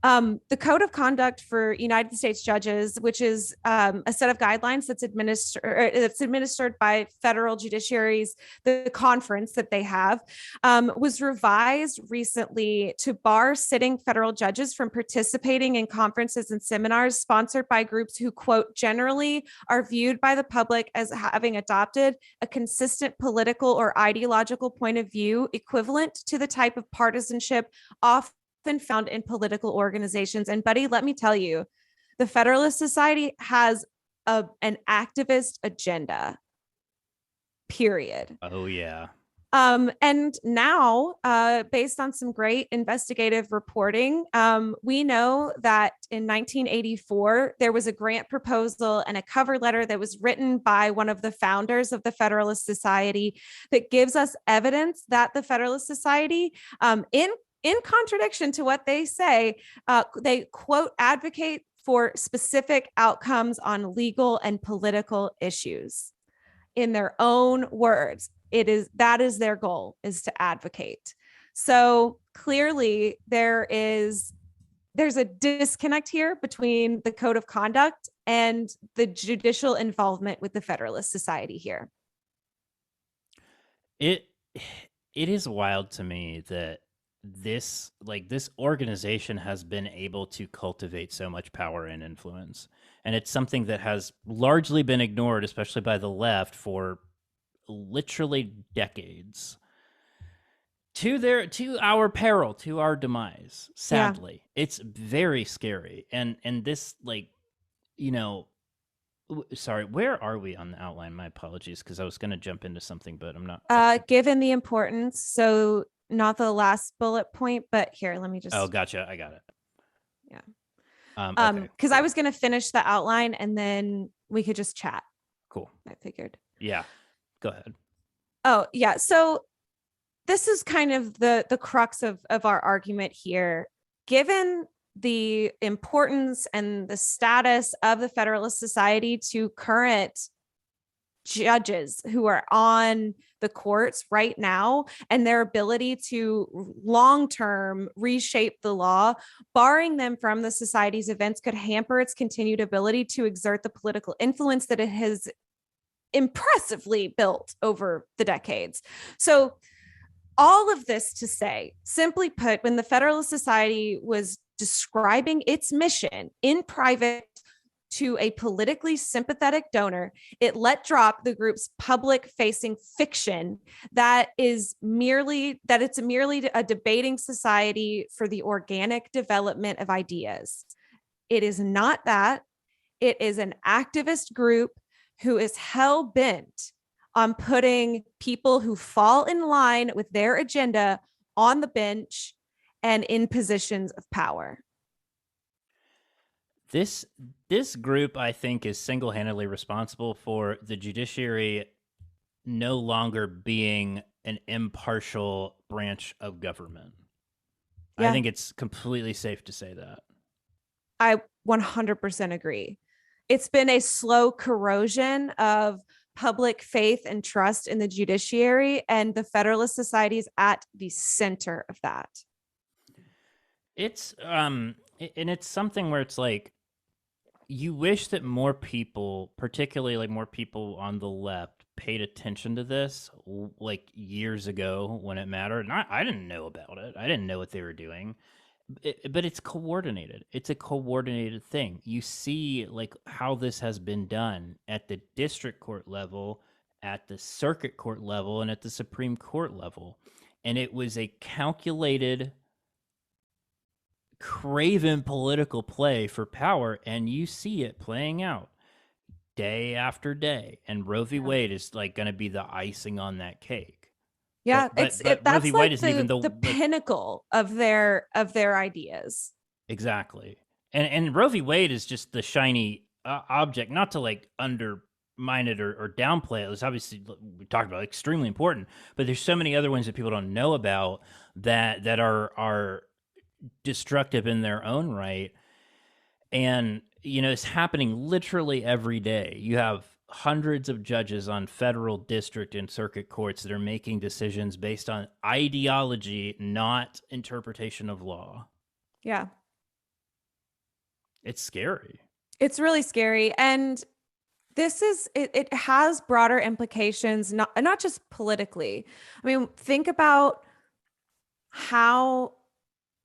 The Code of Conduct for United States judges, which is a set of guidelines that's administered by federal judiciaries, the conference that they have, was revised recently to bar sitting federal judges from participating in conferences and seminars sponsored by groups who, quote, generally are viewed by the public as having adopted a consistent political or ideological point of view equivalent to the type of partisanship often found in political organizations. And buddy, let me tell you, the Federalist Society has an activist agenda, period. Oh, yeah. And now, based on some great investigative reporting, we know that in 1984, there was a grant proposal and a cover letter that was written by one of the founders of the Federalist Society that gives us evidence that the Federalist Society, in contradiction to what they say, they, quote, advocate for specific outcomes on legal and political issues. In their own words, that is their goal, is to advocate. So clearly there's a disconnect here between the Code of Conduct and the judicial involvement with the Federalist Society here. It is wild to me that this organization has been able to cultivate so much power and influence. And it's something that has largely been ignored, especially by the left, for literally decades, to our peril, to our demise. Sadly, yeah. It's very scary. And this, like, you know, sorry, where are we on the outline? My apologies, because I was going to jump into something, but I'm not. Given the importance, so not the last bullet point, but here, let me just. Oh, gotcha. I got it. Yeah. Because I was going to finish the outline and then we could just chat. Cool. I figured. Yeah. Go ahead. Oh, yeah. So this is kind of the crux of our argument here. Given the importance and the status of the Federalist Society to current judges who are on the courts right now and their ability to long-term reshape the law, barring them from the society's events could hamper its continued ability to exert the political influence that it has impressively built over the decades. So all of this to say, simply put, when the Federalist Society was describing its mission in private to a politically sympathetic donor, it let drop the group's public-facing fiction that it's merely a debating society for the organic development of ideas. It is not that. It is an activist group who is hell-bent on putting people who fall in line with their agenda on the bench and in positions of power. This this group, I think, is single-handedly responsible for the judiciary no longer being an impartial branch of government. I Yeah, think it's completely safe to say that. I 100% agree. It's been a slow corrosion of public faith and trust in the judiciary, and the Federalist Society is at the center of that. It's and it's something where it's like you wish that more people, particularly like more people on the left, paid attention to this like years ago when it mattered. And I didn't know about it. I didn't know what they were doing. But it's coordinated. It's a coordinated thing. You see like how this has been done at the district court level, at the circuit court level, and at the Supreme Court level. And it was a calculated, craven political play for power, and you see it playing out day after day. And Roe v. Yeah. Wade is like going to be the icing on that cake. Yeah, But Roe v. that's Wade like isn't even the pinnacle of their ideas. exactly. And Roe v. Wade is just the shiny object, not to like undermine it or downplay it. It's obviously, we talked about, extremely important, but there's so many other ones that people don't know about that are destructive in their own right. And, you know, it's happening literally every day. You have hundreds of judges on federal, district, and circuit courts that are making decisions based on ideology, not interpretation of law. Yeah. It's scary. It's really scary. And it has broader implications, not just politically. I mean, think about how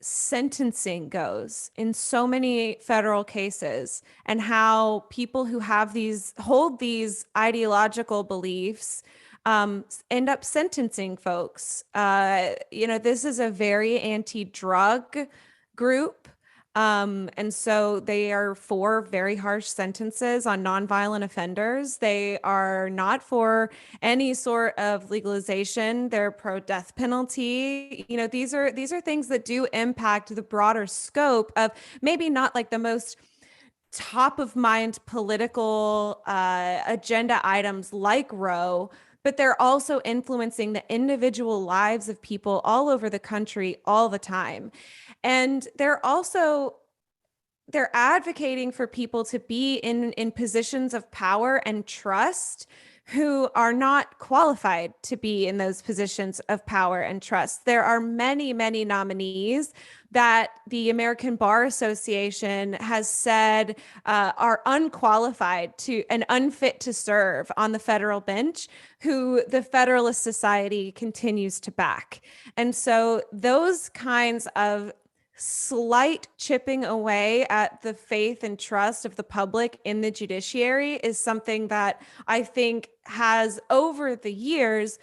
sentencing goes in so many federal cases, and how people who hold these ideological beliefs end up sentencing folks. This is a very anti-drug group. And so they are for very harsh sentences on nonviolent offenders. They are not for any sort of legalization. They're pro death penalty. These are things that do impact the broader scope of maybe not like the most top of mind political agenda items like Roe, but they're also influencing the individual lives of people all over the country all the time. And they're advocating for people to be in positions of power and trust who are not qualified to be in those positions of power and trust. There are many, many nominees that the American Bar Association has said are unqualified to and unfit to serve on the federal bench, who the Federalist Society continues to back. And so those kinds of slight chipping away at the faith and trust of the public in the judiciary is something that I think has, over the years,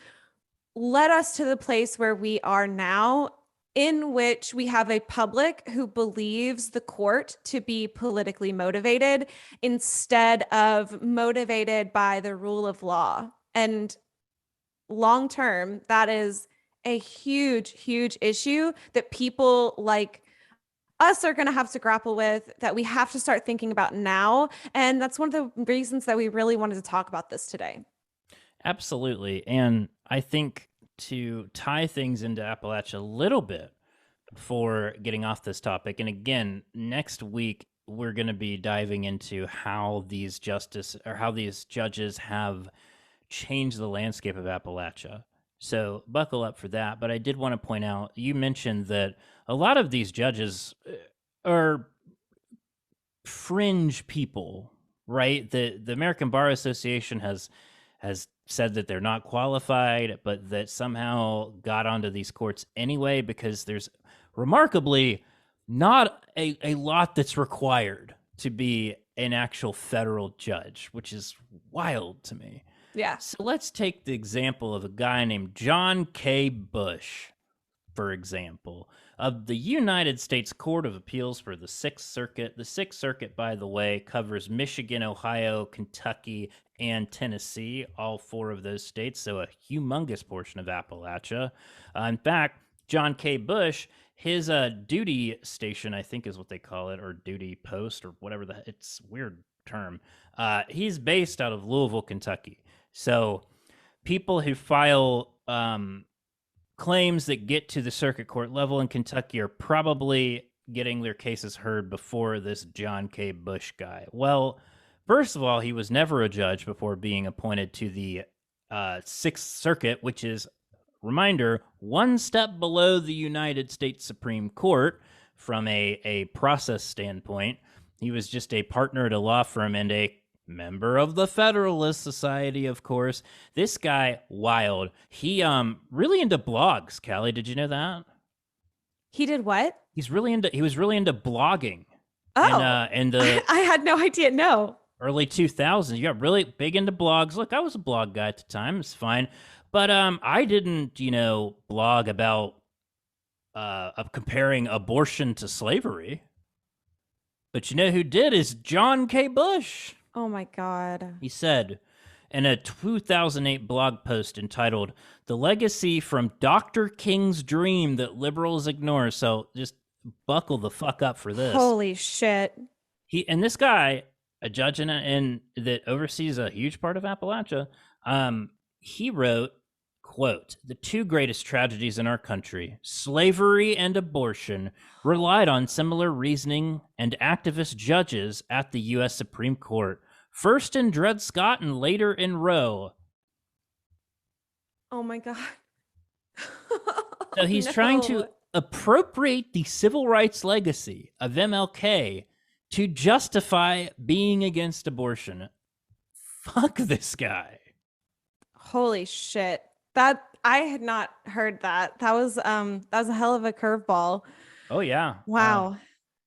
led us to the place where we are now, in which we have a public who believes the court to be politically motivated instead of motivated by the rule of law. And long term, that is a huge, huge issue that people like us are going to have to grapple with, that we have to start thinking about now. And that's one of the reasons that we really wanted to talk about this today. Absolutely. And I think to tie things into Appalachia a little bit before getting off this topic, and again, next week, we're going to be diving into how these judges have changed the landscape of Appalachia. So buckle up for that. But I did want to point out, you mentioned that a lot of these judges are fringe people, right? The American Bar Association has said that they're not qualified, but that somehow got onto these courts anyway, because there's remarkably not a lot that's required to be an actual federal judge, which is wild to me. Yeah. So let's take the example of a guy named John K. Bush, for example, of the United States Court of Appeals for the Sixth Circuit. The Sixth Circuit, by the way, covers Michigan, Ohio, Kentucky, and Tennessee, all four of those states, so a humongous portion of Appalachia. In fact, John K. Bush, his duty station, I think is what they call it, or duty post, or whatever it's a weird term. He's based out of Louisville, Kentucky. So people who file claims that get to the circuit court level in Kentucky are probably getting their cases heard before this John K. Bush guy. Well, first of all, he was never a judge before being appointed to the Sixth Circuit, which is, reminder, one step below the United States Supreme Court from a process standpoint. He was just a partner at a law firm and a member of the Federalist Society, of course. This guy, wild. He really into blogs. Callie, did you know that? He did what? He was really into blogging. Oh, in the I had no idea. No. early 2000s. You got really big into blogs. Look, I was a blog guy at the time. It's fine. But I didn't, blog about comparing abortion to slavery. But you know who did is John K. Bush. Oh, my God. He said in a 2008 blog post entitled, "The Legacy from Dr. King's Dream That Liberals Ignore." So just buckle the fuck up for this. Holy shit. This guy, a judge in that oversees a huge part of Appalachia, he wrote, quote, "The two greatest tragedies in our country, slavery and abortion, relied on similar reasoning and activist judges at the U.S. Supreme Court, first in Dred Scott and later in Roe." Oh, my God. So he's trying to appropriate the civil rights legacy of MLK to justify being against abortion. Fuck this guy. Holy shit. That I had not heard that. That was a hell of a curveball. Oh yeah. Wow.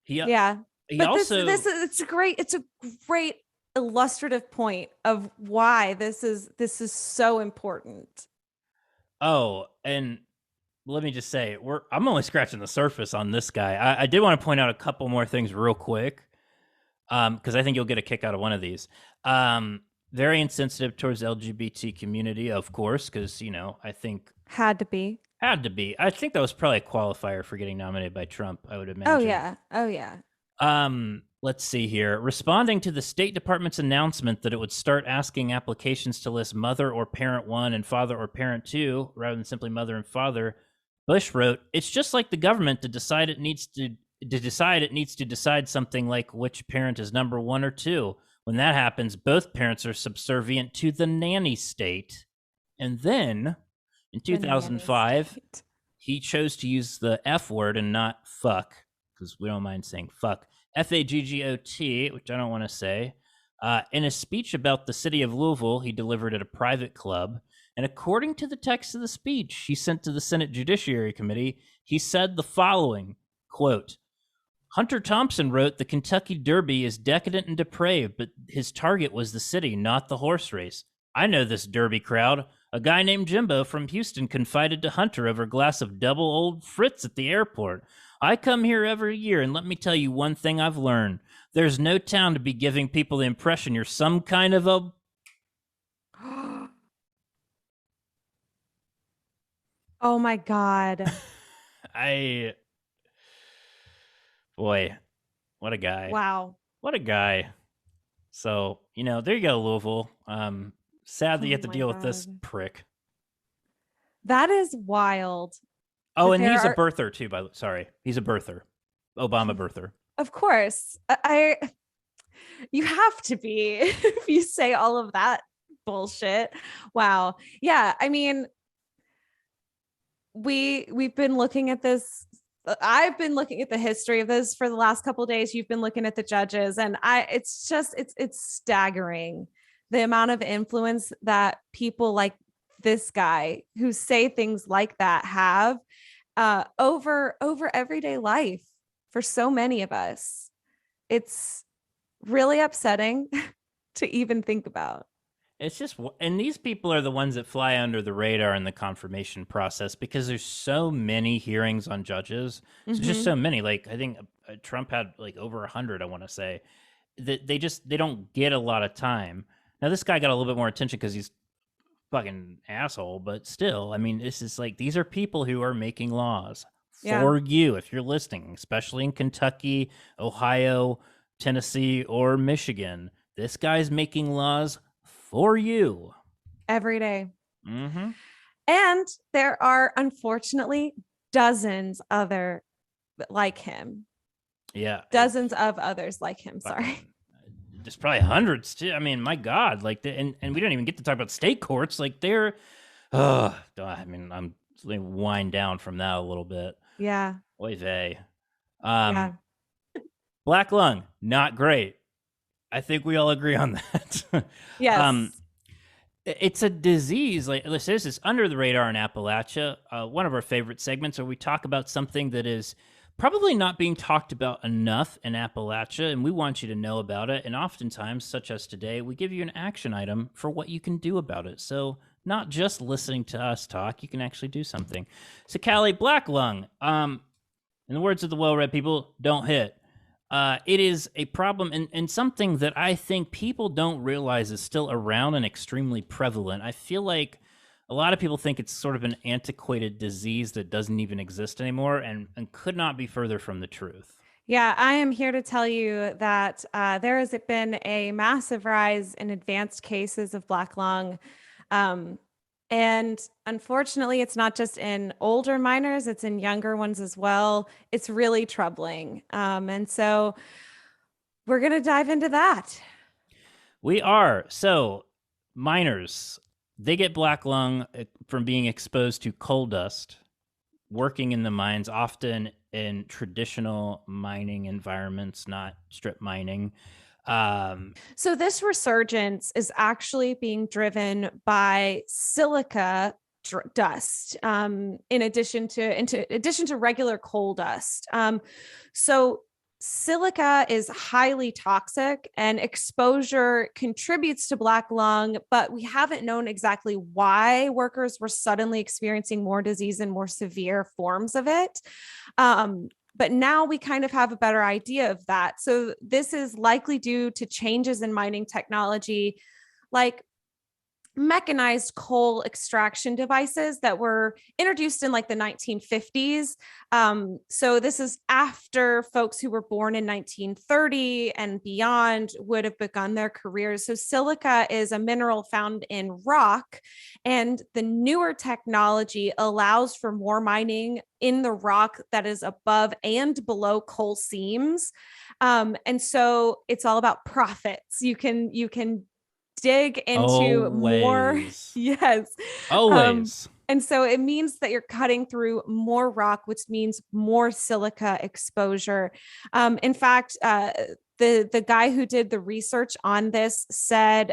Yeah. He But also it's a great illustrative point of why this is so important. Oh, and let me just say, I'm only scratching the surface on this guy. I did want to point out a couple more things real quick, because I think you'll get a kick out of one of these. Very insensitive towards LGBT community, of course, because, I think... Had to be. I think that was probably a qualifier for getting nominated by Trump, I would imagine. Oh, yeah. Let's see here. Responding to the State Department's announcement that it would start asking applications to list mother or parent one and father or parent two, rather than simply mother and father, Bush wrote, "It's just like the government to decide it needs to decide something like which parent is number one or two. When that happens, both parents are subservient to the nanny state." And then, in 2005, he chose to use the F word and not fuck, because we don't mind saying fuck. F-A-G-G-O-T, which I don't want to say. In a speech about the city of Louisville, he delivered at a private club. And according to the text of the speech he sent to the Senate Judiciary Committee, he said the following, quote, "Hunter Thompson wrote the Kentucky Derby is decadent and depraved, but his target was the city, not the horse race. I know this Derby crowd. A guy named Jimbo from Houston confided to Hunter over a glass of double old Fritz at the airport. I come here every year, and let me tell you one thing I've learned. There's no town to be giving people the impression you're some kind of a..." Oh, my God. Boy, what a guy. Wow. What a guy. So, there you go, Louisville. Sad that you have to deal with this prick. That is wild. Oh, and he's a birther too, sorry. He's a birther. Obama birther. Of course. You have to be if you say all of that bullshit. Wow. Yeah, I mean, we've been looking at this. I've been looking at the history of this for the last couple of days. You've been looking at the judges, and it's staggering the amount of influence that people like this guy who say things like that have over everyday life for so many of us. It's really upsetting to even think about. It's just, and these people are the ones that fly under the radar in the confirmation process because there's so many hearings on judges. There's just so many. Like, I think Trump had like over 100, I want to say. That they don't get a lot of time. Now, this guy got a little bit more attention because he's fucking asshole, but still, I mean, this is like, these are people who are making laws. Yeah. for you if you're listening, especially in Kentucky, Ohio, Tennessee, or Michigan. This guy's making laws for you. Every day. Mm-hmm. And there are unfortunately dozens other like him. Yeah. Dozens of others like him. Sorry. There's probably hundreds too. I mean, my God, like, and we don't even get to talk about state courts. Like, they're, I mean, I'm let me wind down from that a little bit. Yeah. Oy vey. Yeah. Black lung, not great. I think we all agree on that. Yes. It's a disease. Like this is under the radar in Appalachia. One of our favorite segments where we talk about something that is probably not being talked about enough in Appalachia, and we want you to know about it. And oftentimes, such as today, we give you an action item for what you can do about it. So not just listening to us talk, you can actually do something. So Callie, black lung, in the words of the well-read people, don't hit. It is a problem and something that I think people don't realize is still around and extremely prevalent. I feel like a lot of people think it's sort of an antiquated disease that doesn't even exist anymore and could not be further from the truth. Yeah, I am here to tell you that there has been a massive rise in advanced cases of black lung. And unfortunately, it's not just in older miners, it's in younger ones as well. It's really troubling. And so we're going to dive into that. We are. So miners, they get black lung from being exposed to coal dust, working in the mines, often in traditional mining environments, not strip mining. So this resurgence is actually being driven by silica dust, in addition to regular coal dust. So silica is highly toxic, and exposure contributes to black lung, but we haven't known exactly why workers were suddenly experiencing more disease and more severe forms of it. But now we kind of have a better idea of that. So this is likely due to changes in mining technology, like mechanized coal extraction devices that were introduced in like the 1950s. So this is after folks who were born in 1930 and beyond would have begun their careers. So silica is a mineral found in rock, and the newer technology allows for more mining in the rock that is above and below coal seams. And so it's all about profits. You can dig into more. Yes. Always. And so it means that you're cutting through more rock, which means more silica exposure. In fact, the guy who did the research on this said,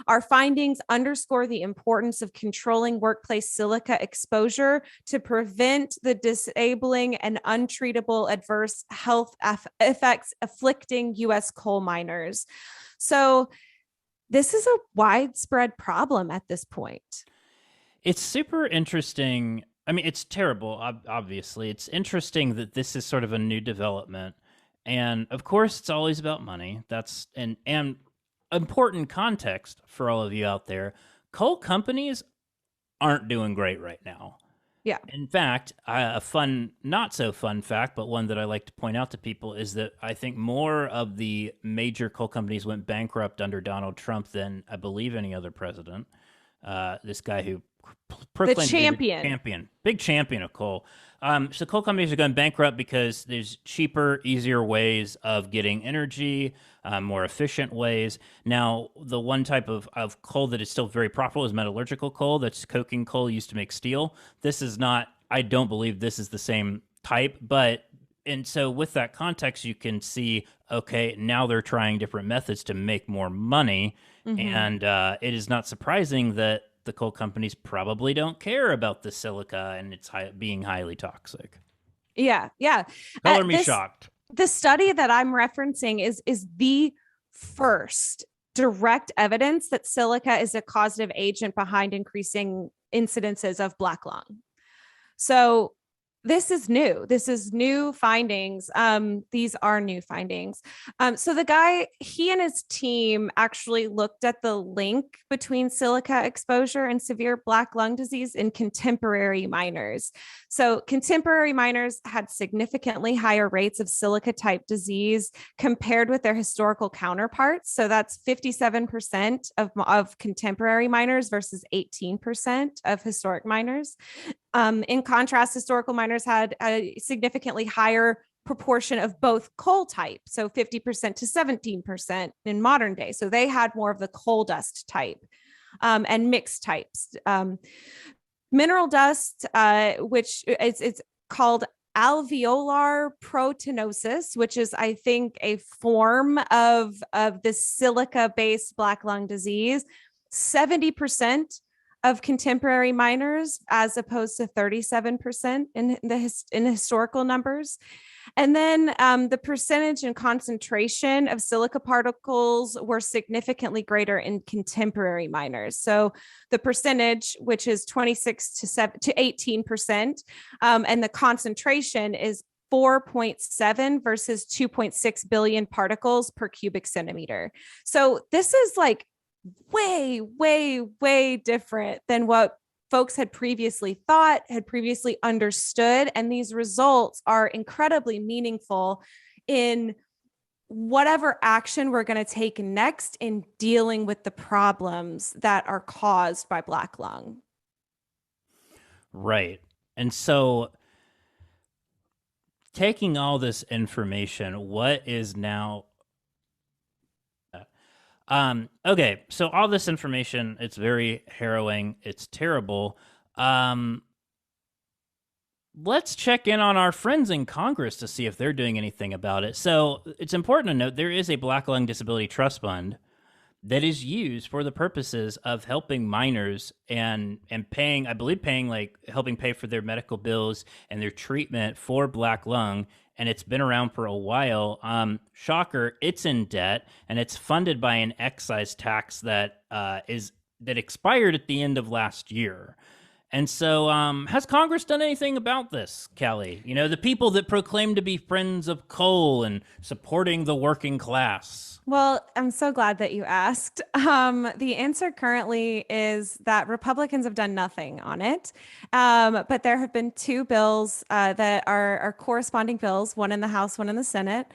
our findings underscore the importance of controlling workplace silica exposure to prevent the disabling and untreatable adverse health effects afflicting U.S. coal miners. So this is a widespread problem at this point. It's super interesting. I mean, it's terrible, obviously. It's interesting that this is sort of a new development. And of course, it's always about money. That's an important context for all of you out there. Coal companies aren't doing great right now. Yeah. In fact, a fun, not so fun fact, but one that I like to point out to people is that I think more of the major coal companies went bankrupt under Donald Trump than I believe any other president. This guy who proclaimed champion, big champion of coal. So coal companies are going bankrupt because there's cheaper, easier ways of getting energy, more efficient ways. Now, the one type of coal that is still very profitable is metallurgical coal. That's coking coal used to make steel. This is not, I don't believe this is the same type, and so with that context, you can see, okay, now they're trying different methods to make more money. Mm-hmm. And it is not surprising that the coal companies probably don't care about the silica and it's being highly toxic. Yeah. Color me shocked. The study that I'm referencing is the first direct evidence that silica is a causative agent behind increasing incidences of black lung. So This is new. This is new findings. These are new findings. So the guy, he and his team actually looked at the link between silica exposure and severe black lung disease in contemporary miners. So contemporary miners had significantly higher rates of silica type disease compared with their historical counterparts. So that's 57% of contemporary miners versus 18% of historic miners. In contrast, historical miners had a significantly higher proportion of both coal type, so 50% to 17% in modern day. So they had more of the coal dust type and mixed types. Mineral dust, which it's called alveolar proteinosis, which is, I think, a form of this silica-based black lung disease. 70% of contemporary miners, as opposed to 37% in historical numbers. And then the percentage and concentration of silica particles were significantly greater in contemporary miners. So the percentage, which is 26 to 18%, and the concentration is 4.7 versus 2.6 billion particles per cubic centimeter. So this is like way, way, way different than what folks had previously thought, had previously understood. And these results are incredibly meaningful in whatever action we're going to take next in dealing with the problems that are caused by black lung. Right. And so, taking all this information, what is now okay, so all this information, it's very harrowing, it's terrible. Let's check in on our friends in Congress to see if they're doing anything about it. So it's important to note there is a Black Lung Disability Trust Fund that is used for the purposes of helping miners and paying, I believe, helping pay for their medical bills and their treatment for black lung. And it's been around for a while. Shocker, it's in debt, and it's funded by an excise tax that expired at the end of last year. And so, has Congress done anything about this, Callie? You know, the people that proclaim to be friends of coal and supporting the working class. Well, I'm so glad that you asked. The answer currently is that Republicans have done nothing on it. But there have been two bills that are corresponding bills, one in the House, one in the Senate,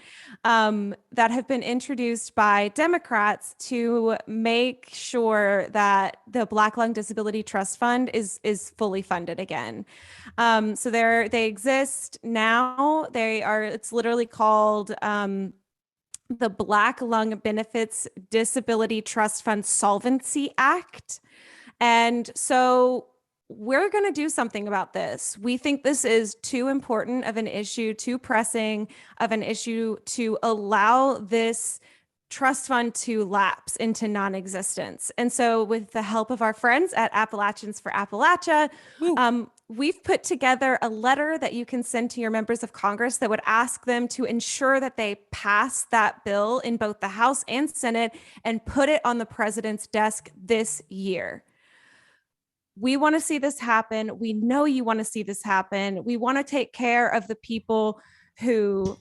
that have been introduced by Democrats to make sure that the Black Lung Disability Trust Fund is fully funded again. So they exist now. It's literally called the Black Lung Benefits Disability Trust Fund Solvency Act. And so we're going to do something about this. We think this is too important of an issue, too pressing of an issue to allow this trust fund to lapse into non-existence. And so with the help of our friends at Appalachians for Appalachia, we've put together a letter that you can send to your members of Congress that would ask them to ensure that they pass that bill in both the House and Senate and put it on the president's desk this year. We want to see this happen. We know you want to see this happen. We want to take care of the people who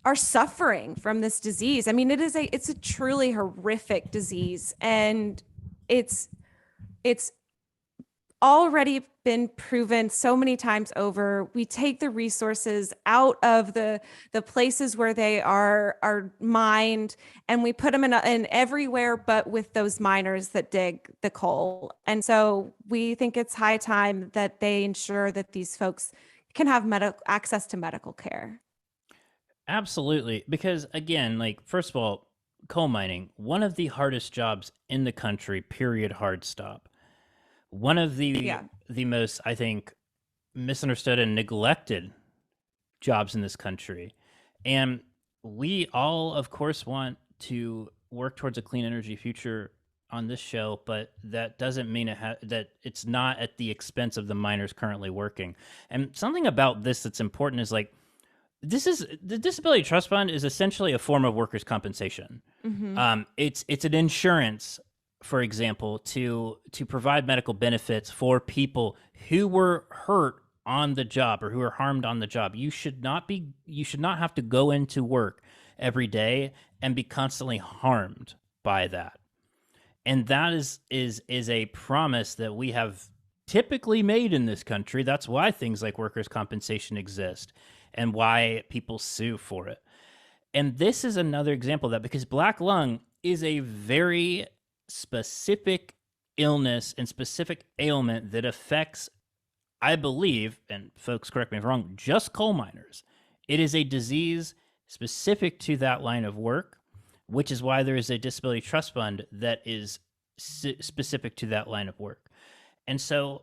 are suffering from this disease. I mean, it's a truly horrific disease, and it's already been proven so many times over. We take the resources out of the places where they are mined, and we put them in everywhere but with those miners that dig the coal. And so we think it's high time that they ensure that these folks can have access to medical care. Absolutely. Because again, first of all, coal mining, one of the hardest jobs in the country, period, hard stop. One of the most, I think, misunderstood and neglected jobs in this country. And we all, of course, want to work towards a clean energy future on this show, but that doesn't mean that it's not at the expense of the miners currently working. And something about this that's important is the Disability Trust Fund is essentially a form of workers' compensation. Mm-hmm. It's an insurance, for example, to provide medical benefits for people who were hurt on the job or who are harmed on the job. You should not have to go into work every day and be constantly harmed by that. And that is a promise that we have typically made in this country. That's why things like workers' compensation exist and why people sue for it. And this is another example of that, because black lung is a very specific illness and specific ailment that affects, I believe, and folks correct me if I'm wrong, just coal miners. It is a disease specific to that line of work, which is why there is a disability trust fund that is specific to that line of work. And so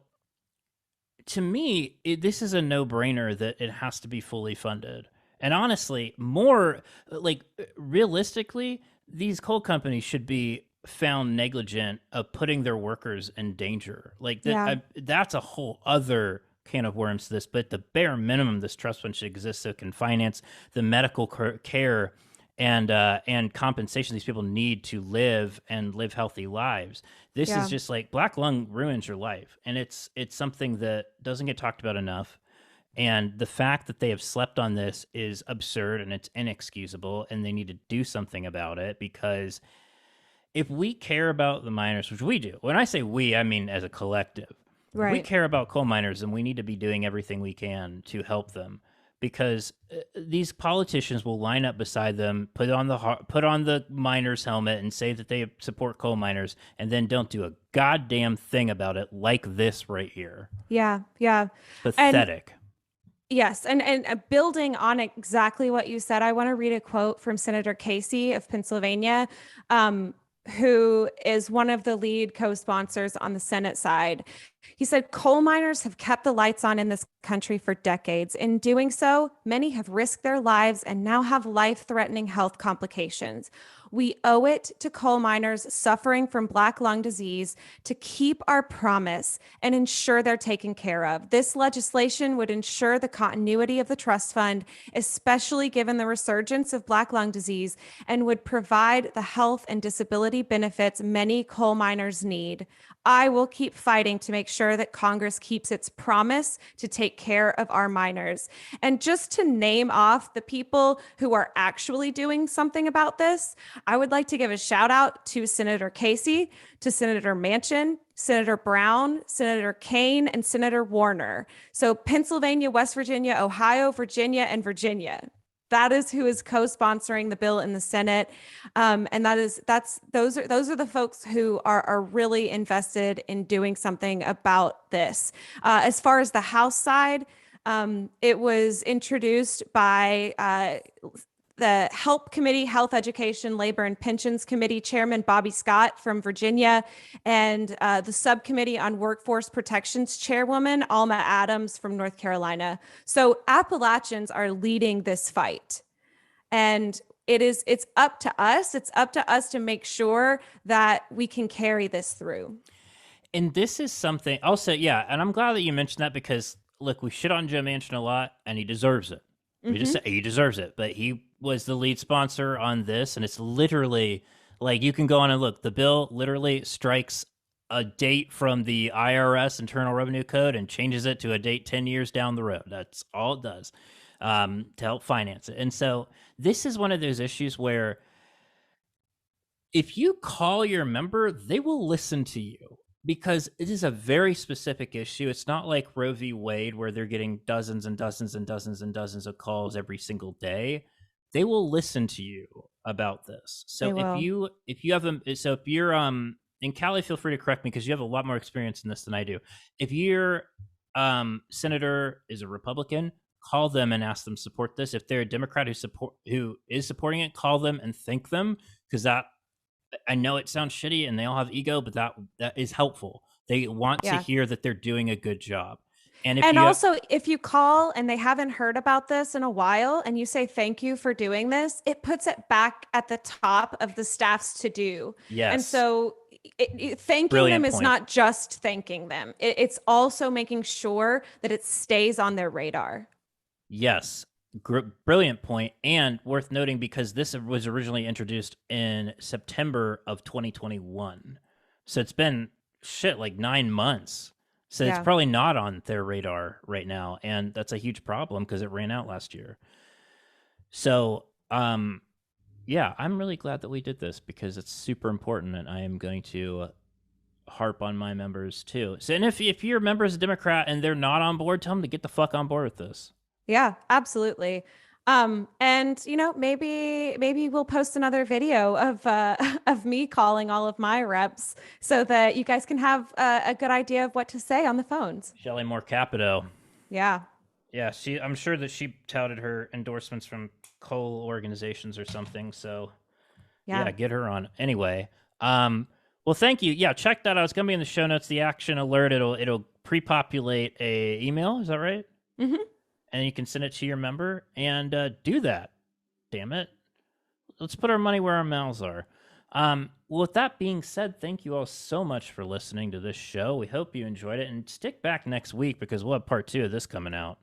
to me, this is a no-brainer that it has to be fully funded. And honestly, more like realistically, these coal companies should be found negligent of putting their workers in danger. Like that, that's a whole other can of worms to this, but the bare minimum, this trust fund should exist so it can finance the medical care and compensation these people need to live healthy lives. This is just like black lung ruins your life. And it's something that doesn't get talked about enough. And the fact that they have slept on this is absurd and it's inexcusable, and they need to do something about it, because if we care about the miners, which we do, when I say we, I mean as a collective, if we care about coal miners, then we need to be doing everything we can to help them, because these politicians will line up beside them, put on the miner's helmet and say that they support coal miners, and then don't do a goddamn thing about it, like this right here. Yeah. Pathetic. Yes. And building on exactly what you said, I want to read a quote from Senator Casey of Pennsylvania, who is one of the lead co-sponsors on the Senate side. He said, coal miners have kept the lights on in this country for decades. In doing so, many have risked their lives and now have life-threatening health complications. We owe it to coal miners suffering from black lung disease to keep our promise and ensure they're taken care of. This legislation would ensure the continuity of the trust fund, especially given the resurgence of black lung disease, and would provide the health and disability benefits many coal miners need. I will keep fighting to make sure that Congress keeps its promise to take care of our miners. And just to name off the people who are actually doing something about this, I would like to give a shout out to Senator Casey, to Senator Manchin, Senator Brown, Senator Kaine, and Senator Warner. So Pennsylvania, West Virginia, Ohio, Virginia, and Virginia. That is who is co-sponsoring the bill in the Senate, and those are the folks who are really invested in doing something about this. As far as the House side, it was introduced by the HELP Committee, Health, Education, Labor, and Pensions Committee Chairman Bobby Scott from Virginia, and the Subcommittee on Workforce Protections Chairwoman Alma Adams from North Carolina. So Appalachians are leading this fight. And it's up to us. It's up to us to make sure that we can carry this through. And this is something also, and I'm glad that you mentioned that, because look, we shit on Joe Manchin a lot and he deserves it. We just say he deserves it, but he was the lead sponsor on this, and it's literally like, you can go on and look, the bill literally strikes a date from the IRS Internal Revenue Code and changes it to a date 10 years down the road. That's all it does to help finance it. And so this is one of those issues where if you call your member, they will listen to you, because it is a very specific issue. It's not like Roe v. Wade, where they're getting dozens and dozens and dozens and dozens of calls every single day. They will listen to you about this. So if you're and Callie, feel free to correct me, because you have a lot more experience in this than I do. If your senator is a Republican, call them and ask them to support this. If they're a Democrat who is supporting it, call them and thank them, because that, I know it sounds shitty and they all have ego, but that is helpful. They want to hear that they're doing a good job. And if you call and they haven't heard about this in a while and you say, thank you for doing this, it puts it back at the top of the staff's to do. Yes. And so thanking them is not just thanking them. It's also making sure that it stays on their radar. Yes. Brilliant point, and worth noting, because this was originally introduced in September of 2021. So it's been like 9 months So it's Yeah. probably not on their radar right now. And that's a huge problem because it ran out last year. So, yeah, I'm really glad that we did this because it's super important, and I am going to harp on my members too. So, and if your member is a Democrat and they're not on board, tell them to get the fuck on board with this. Yeah, absolutely. And maybe we'll post another video of of me calling all of my reps so that you guys can have a good idea of what to say on the phones. Shelley Moore Capito. Yeah. Yeah, I'm sure that she touted her endorsements from coal organizations or something. So yeah, get her on. Anyway, well, thank you. Yeah, check that out. It's gonna be in the show notes. The action alert. It'll pre-populate a email. Is that right? Mm-hmm. And you can send it to your member and do that. Damn it. Let's put our money where our mouths are. Well, with that being said, thank you all so much for listening to this show. We hope you enjoyed it, and stick back next week because we'll have part 2 of this coming out.